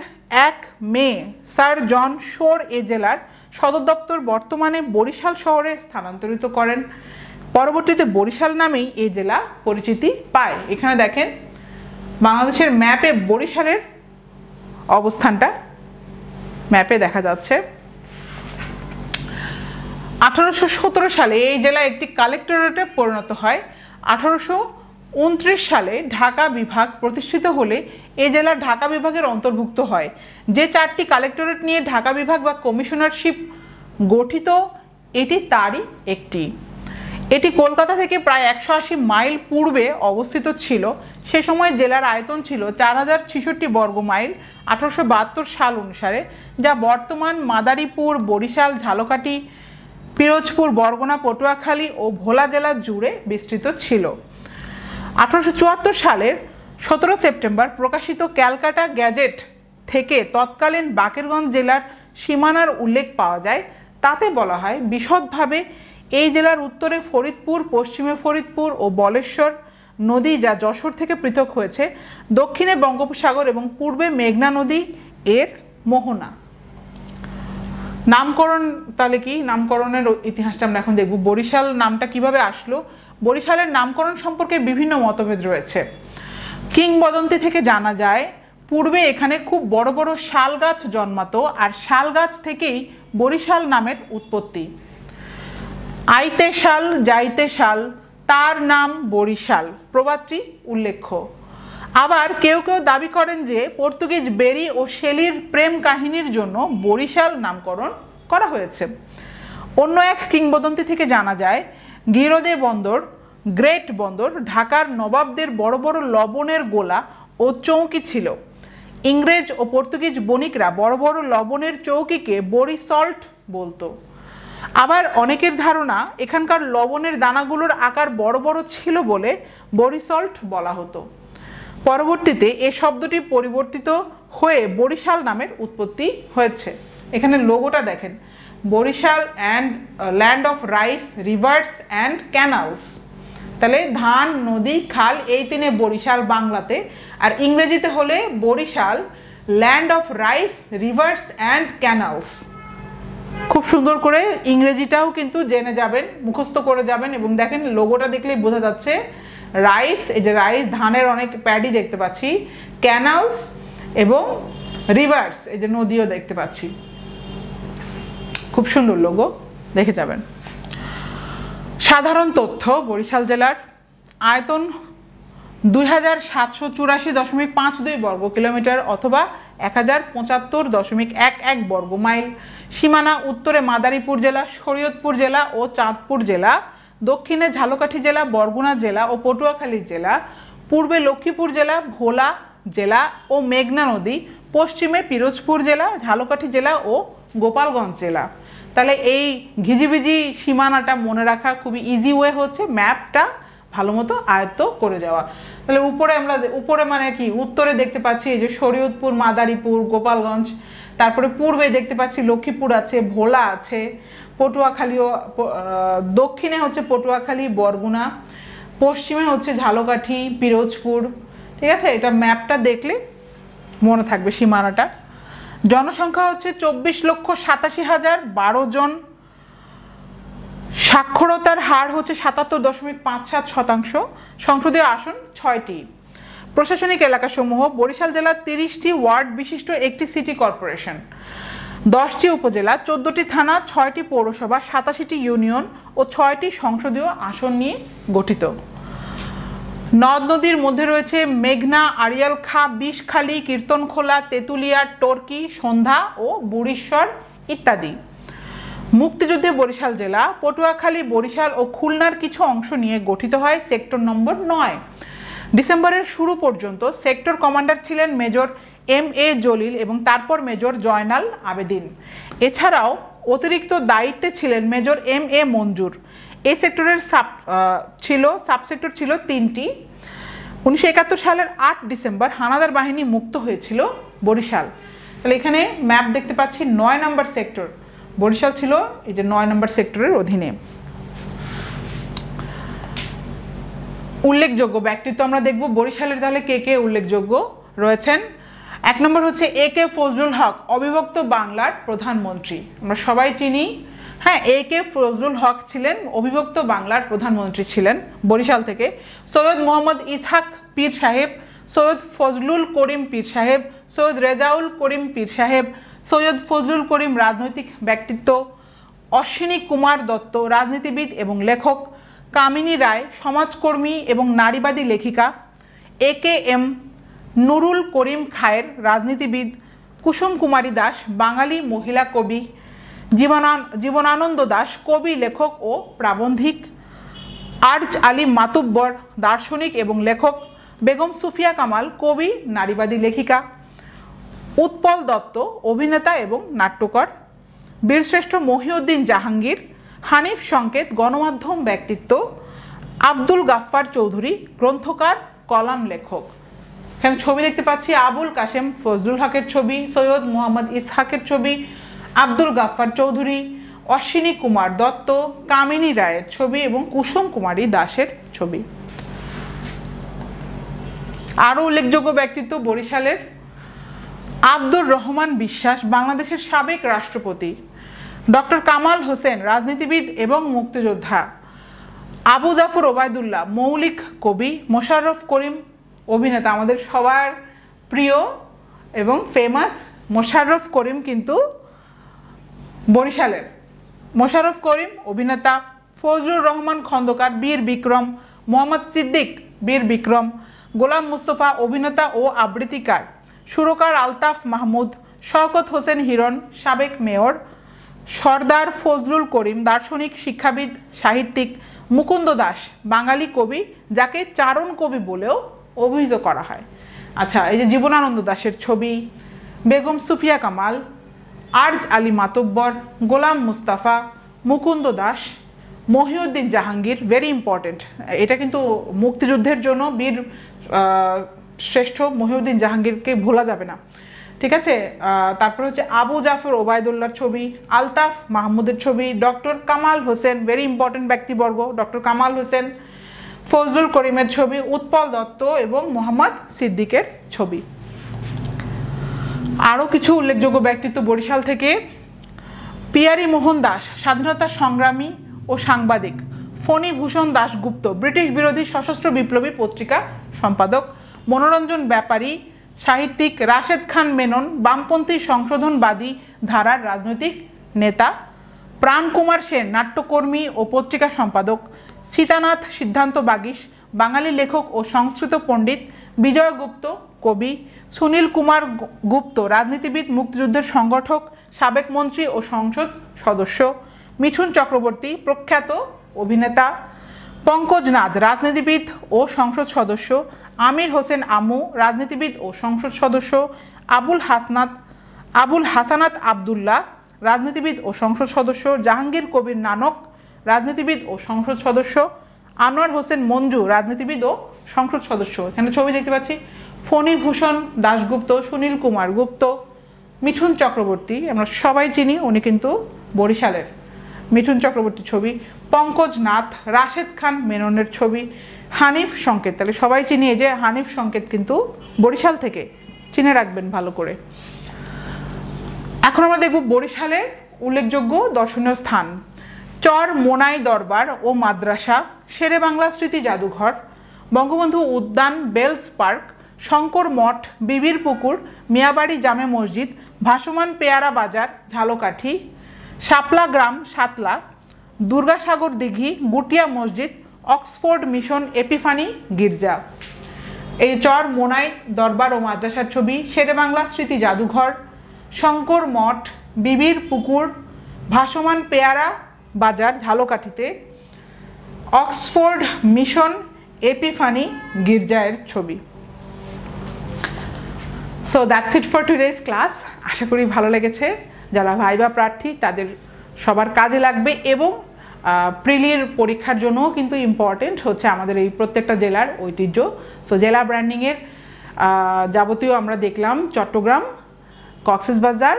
1 মে স্যার জন শোর এ জেলার সদর দপ্তর বর্তমানে বরিশাল শহরে স্থানান্তরিত করেন। পরবর্তীতে বরিশাল নামেই এই জেলা পরিচিতি পায়। এখানে দেখেন বাংলাদেশের ম্যাপে বরিশালের অবস্থানটা ম্যাপে দেখা যাচ্ছে। 1817 সালে এই জেলা একটি কালেক্টরেটে পরিণত হয়। 1829 সালে ঢাকা বিভাগ প্রতিষ্ঠিত হলে এই জেলা ঢাকা বিভাগের অন্তর্ভুক্ত হয়। যে 4টি কালেক্টরেট নিয়ে ঢাকা বিভাগ বা কমিশনারশিপ গঠিত, এটি তারই একটি। এটি কলকাতা থেকে প্রায় 180 মাইল পূর্বে অবস্থিত ছিল। সে সময় জেলার আয়তন ছিল 4066 বর্গ মাইল 1872 সাল অনুসারে, যা বর্তমান মাদারীপুর, বরিশাল, ঝালকাঠি, পিরোজপুর, বরগুনা, পটুয়াখালী ও ভোলা জেলা জুড়ে বিস্তৃত ছিল। 1874 সালের 17 সেপ্টেম্বর প্রকাশিত ক্যালকাটা গ্যাজেট থেকে তৎকালীন বাকেরগঞ্জ জেলার সীমানার উল্লেখ পাওয়া যায়। তাতে বলা হয় বিশদভাবে এই জেলার উত্তরে ফরিদপুর, পশ্চিমে ফরিদপুর ও বলেশ্বর নদী যা যশোর থেকে পৃথক হয়েছে, দক্ষিণে বঙ্গোপসাগর এবং পূর্বে মেঘনা নদী এর মোহনা। নামকরণ, তাহলে কি নামকরণের ইতিহাসটা আমরা এখন দেখব। বরিশাল নামটা কিভাবে আসলো? বরিশালের নামকরণ সম্পর্কে বিভিন্ন মতভেদ রয়েছে। কিংবদন্তি থেকে জানা যায় পূর্বে এখানে খুব বড় বড় শাল গাছ জন্মাতো, আর শাল গাছ থেকেই বরিশাল নামের উৎপত্তি। আইতে শাল যাইতে শাল তার নাম বরিশাল, প্রবাদটি উল্লেখ্য। আবার কেউ কেউ দাবি করেন যে পর্তুগিজ বেরি ও শেলির প্রেম কাহিনীর জন্য বরিশাল নামকরণ করা হয়েছে। অন্য এক কিংবদন্তি থেকে জানা যায় গিরোদে বন্দর, গ্রেট বন্দর, ঢাকার নবাবদের বড় বড় লবণের গোলা ও চৌকি ছিল। ইংরেজ ও পর্তুগিজ বণিকরা বড় বড় লবণের চৌকিকে বরিসল্ট বলতো। আবার অনেকের ধারণা এখানকার লবণের দানাগুলোর আকার বড় বড় ছিল বলে বরিসল্ট বলা হতো। পরবর্তীতে এ শব্দটি পরিবর্তিত হয়ে বরিশাল নামের উৎপত্তি হয়েছে। এখানে লোগোটা দেখেন, Barishal and land of rice, rivers and canals. তাহলে ধান, নদী, খাল, এই তিনে বরিশাল বাংলাতে, আর ইংরেজিতে হলে Barishal land of rice, rivers and canals. খুব সুন্দর করে ইংরেজিটাও কিন্তু জেনে যাবেন, মুখস্থ করে যাবেন। এবং দেখেন লোগোটা দেখলেই বোঝা যাচ্ছে রাইস, এই যে রাইস, ধানের অনেক প্যাডি দেখতে পাচ্ছি, ক্যানালস এবং রিভার্স, এই যে নদীও দেখতে পাচ্ছি। খুব সুন্দর লোগো, দেখে যাবেন। সাধারণ তথ্য, বরিশাল জেলার আয়তন 2784.52 বর্গ কিলোমিটার অথবা 1075.11 বর্গ মাইল। সীমানা: উত্তরে মাদারীপুর জেলা, শরীয়তপুর জেলা ও চাঁদপুর জেলা, দক্ষিণে ঝালকাঠি জেলা, বরগুনা জেলা ও পটুয়াখালী জেলা, পূর্বে লক্ষ্মীপুর জেলা, ভোলা জেলা ও মেঘনা নদী, পশ্চিমে পিরোজপুর জেলা, ঝালকাঠি জেলা ও গোপালগঞ্জ জেলা। তাহলে এই ঘিজিবিজি সীমানাটা মনে রাখা খুবই ইজি ওয়ে হচ্ছে ম্যাপটা ভালো মতো আয়ত্ত করে যাওয়া। তাহলে উপরে মানে কি, উত্তরে দেখতে পাচ্ছি এই যে শরীয়তপুর, মাদারীপুর, গোপালগঞ্জ, তারপরে পূর্বে দেখতে পাচ্ছি লক্ষ্মীপুর আছে, ভোলা আছে, পটুয়াখালীও, দক্ষিণে হচ্ছে পটুয়াখালী, বরগুনা, পশ্চিমে হচ্ছে ঝালকাঠি, পিরোজপুর। ঠিক আছে, এটা ম্যাপটা দেখলে মনে থাকবে সীমানাটা। জনসংখ্যা হচ্ছে 24,87,012 জন। সাক্ষরতার হার হচ্ছে 77.57%। সংসদীয় আসন 6টি। প্রশাসনিক এলাকাসমূহ: বরিশাল জেলা 30টি ওয়ার্ড বিশিষ্ট একটি সিটি কর্পোরেশন, 10টি উপজেলা, 14টি থানা, 6টি পৌরসভা, 87টি ইউনিয়ন ও 6টি সংসদীয় আসন নিয়ে গঠিত। নদ নদীর মধ্যে রয়েছে মেঘনা, আড়িয়াল খাঁ, বিষখালী, কীর্তনখোলা, তেঁতুলিয়া, টর্কি, সন্ধ্যা ও বুড়িশ্বর ইত্যাদি। মুক্তিযুদ্ধে বরিশাল জেলা পটুয়াখালী, বরিশাল ও খুলনার কিছু অংশ নিয়ে গঠিত হয় সেক্টর নম্বর 9। ডিসেম্বরের শুরু পর্যন্ত সেক্টর কমান্ডার ছিলেন মেজর MA জলিল এবং তারপর মেজর জয়নাল আবেদিন। এছাড়াও অতিরিক্ত দায়িত্বে ছিলেন মেজর MA মঞ্জুর। এই সেক্টরের সাবসেক্টর ছিল 3টি। 1971 সালের 8 ডিসেম্বর হানাদার বাহিনী মুক্ত হয়েছিল বরিশাল। তাহলে এখানে ম্যাপ দেখতে পাচ্ছি 9 নম্বর সেক্টর বরিশাল ছিল এই যে 9 নম্বর সেক্টরের অধীনে। উল্লেখযোগ্য ব্যক্তিত্ব আমরা দেখব বরিশালের, তাহলে কে কে উল্লেখযোগ্য রয়েছেন। 1 নম্বর হচ্ছে AK ফজলুল হক, অবিভক্ত বাংলার প্রধানমন্ত্রী, আমরা সবাই চিনি। হ্যাঁ, AK ফজলুল হক ছিলেন অবিভক্ত বাংলার প্রধানমন্ত্রী ছিলেন বরিশাল থেকে। সৈয়দ মোহাম্মদ ইসহাক পীর সাহেব, সৈয়দ ফজলুল করিম পীর সাহেব, সৈয়দ রেজাউল করিম পীর সাহেব, সৈয়দ ফজলুল করিম রাজনৈতিক ব্যক্তিত্ব, অশ্বিনী কুমার দত্ত রাজনীতিবিদ এবং লেখক, কামিনী রায় সমাজকর্মী এবং নারীবাদী লেখিকা, AKM নুরুল করিম খায়ের রাজনীতিবিদ, কুসুম কুমারী দাস বাঙালি মহিলা কবি, জীবনানন্দ দাস কবি, লেখক ও প্রাবন্ধিক, আরজ আলী মাতুব্বর দার্শনিক এবং লেখক, বেগম সুফিয়া কামাল কবি, নারীবাদী লেখিকা, উৎপল দত্ত অভিনেতা এবং নাট্যকার, বীরশ্রেষ্ঠ মহিউদ্দিন জাহাঙ্গীর, হানিফ সংকেত গণমাধ্যম ব্যক্তিত্ব, আব্দুল গাফফার চৌধুরী গ্রন্থকার, কলাম লেখক। এখানে ছবি দেখতে পাচ্ছি আবুল কাশেম ফজলুল হকের ছবি, সৈয়দ মোহাম্মদ ইসহাকের ছবি, আব্দুল গাফফার চৌধুরী, অশ্বিনী কুমার দত্ত, কামিনী রায়ের ছবি এবং কুসুম কুমারী দাসের ছবি। আরও উল্লেখযোগ্য ব্যক্তিত্ব বরিশালের: আব্দুর রহমান বিশ্বাস বাংলাদেশের সাবেক রাষ্ট্রপতি, ডক্টর কামাল হোসেন রাজনীতিবিদ এবং মুক্তিযোদ্ধা, আবু জাফর ওবায়দুল্লাহ মৌলিক কবি, মোশাররফ করিম অভিনেতা, আমাদের সবার প্রিয় এবং ফেমাস মোশাররফ করিম কিন্তু বরিশালের। মোশাররফ করিম অভিনেতা, ফজলুর রহমান খন্দকার বীর বিক্রম, মোহাম্মদ সিদ্দিক বীর বিক্রম, গোলাম মুস্তফা অভিনেতা ও আবৃত্তিকার, সুরকার আলতাফ মাহমুদ, শওকত হোসেন হিরণ সাবেক মেয়র, সর্দার ফজলুল করিম দার্শনিক শিক্ষাবিদ সাহিত্যিক, মুকুন্দ দাস বাঙালি কবি যাকে চারণ কবি বলেও অভিহিত করা হয়। আচ্ছা, এই যে জীবনানন্দ দাশের ছবি, বেগম সুফিয়া কামাল, আরজ আলী মাতব্বর, গোলাম মুস্তাফা, মুকুন্দ দাস, মহিউদ্দিন জাহাঙ্গীর, ভেরি ইম্পর্টেন্ট, এটা কিন্তু মুক্তিযুদ্ধের জন্য বীর শ্রেষ্ঠ মহিউদ্দিন জাহাঙ্গীরকে ভোলা যাবে না, ঠিক আছে। তারপর হচ্ছে আবু জাফর ওবায়দুল্লাহর ছবি, আলতাফ মাহমুদের ছবি, doctor Kamal Hossain, very important ব্যক্তিবর্গ, ডক্টর কামাল হোসেন, ফজলুল করিমের ছবি, উৎপল দত্ত এবং মোহাম্মদ সিদ্দিকের ছবি। আরও কিছু উল্লেখযোগ্য ব্যক্তিত্ব বরিশাল থেকে, পিয়ারী মোহন দাস স্বাধীনতা সংগ্রামী ও সাংবাদিক, ফণীভূষণ দাশগুপ্ত ব্রিটিশ বিরোধী সশস্ত্র বিপ্লবী পত্রিকা সম্পাদক, মনোরঞ্জন ব্যাপারী সাহিত্যিক, রাশেদ খান মেনন বামপন্থী সংশোধনবাদী ধারার রাজনৈতিক নেতা, প্রাণকুমার সেন নাট্যকর্মী ও পত্রিকা সম্পাদক, সীতানাথ সিদ্ধান্ত বাগীশ বাঙালি লেখক ও সংস্কৃত পণ্ডিত, বিজয় গুপ্ত কবি, সুনীল কুমার গুপ্ত রাজনীতিবিদ, মুক্তিযুদ্ধের সংগঠক, সাবেক মন্ত্রী ও সংসদ সদস্য, মিঠুন চক্রবর্তী প্রখ্যাত অভিনেতা, পঙ্কজ নাথ রাজনীতিবিদ ও সংসদ সদস্য, আমির হোসেন আমু রাজনীতিবিদ ও সংসদ সদস্য, আবুল হাসানাত আবদুল্লাহ রাজনীতিবিদ ও সংসদ সদস্য, জাহাঙ্গীর কবির নানক রাজনীতিবিদ ও সংসদ সদস্য, আনোয়ার হোসেন মঞ্জু রাজনীতিবিদ ও সংসদ সদস্য। এখানে ছবি দেখতে পাচ্ছি, ফণীভূষণ দাশগুপ্ত, সুনীল কুমার গুপ্ত, মিঠুন চক্রবর্তী আমরা সবাই চিনি, উনি কিন্তু বরিশালের, মিঠুন চক্রবর্তীর ছবি, পঙ্কজ নাথ, রাশেদ খান মেননের ছবি, হানিফ সংকেত, তাহলে সবাই চিনি এই যে হানিফ সংকেত কিন্তু বরিশাল থেকে, চিনে রাখবেন ভালো করে। এখন আমরা দেখব বরিশালের উল্লেখযোগ্য দর্শনীয় স্থান, চর মোনাই দরবার ও মাদ্রাসা, শেরে বাংলা স্মৃতি জাদুঘর, বঙ্গবন্ধু উদ্যান, বেলস পার্ক, শঙ্কর মঠ, বিবির পুকুর, মিয়াবাড়ি জামে মসজিদ, ভাসমান পেয়ারা বাজার ঝালকাঠি, শাপলা গ্রাম সাতলা, দুর্গাসাগর দিঘি, গুটিয়া মসজিদ, অক্সফোর্ড মিশন এপিফানি গির্জা। এই চর মোনাই দরবার ও মাদ্রাসার ছবি, শেরে বাংলা স্মৃতি জাদুঘর, শঙ্কর মঠ, বিবির পুকুর, ভাসমান পেয়ারা বাজার ঝালকাঠিতে, অক্সফোর্ড মিশন এপিফানি গির্জায়ের ছবি। So that's it for today's class. আশা করি ভালো লেগেছে। যারা ভাইবা প্রার্থী তাদের সবার কাজে লাগবে, এবং প্রিলির পরীক্ষার জন্যও কিন্তু ইম্পর্টেন্ট হচ্ছে আমাদের এই প্রত্যেকটা জেলার ঐতিহ্য। সো জেলা ব্র্যান্ডিংয়ের যাবতীয় আমরা দেখলাম চট্টগ্রাম, কক্সবাজার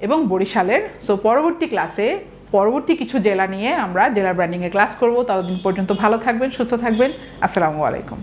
এবং বরিশালের। সো পরবর্তী ক্লাসে পরবর্তী কিছু জেলা নিয়ে আমরা জেলা ব্র্যান্ডিংয়ের ক্লাস করব। ততদিন পর্যন্ত ভালো থাকবেন, সুস্থ থাকবেন। আসসালামু আলাইকুম।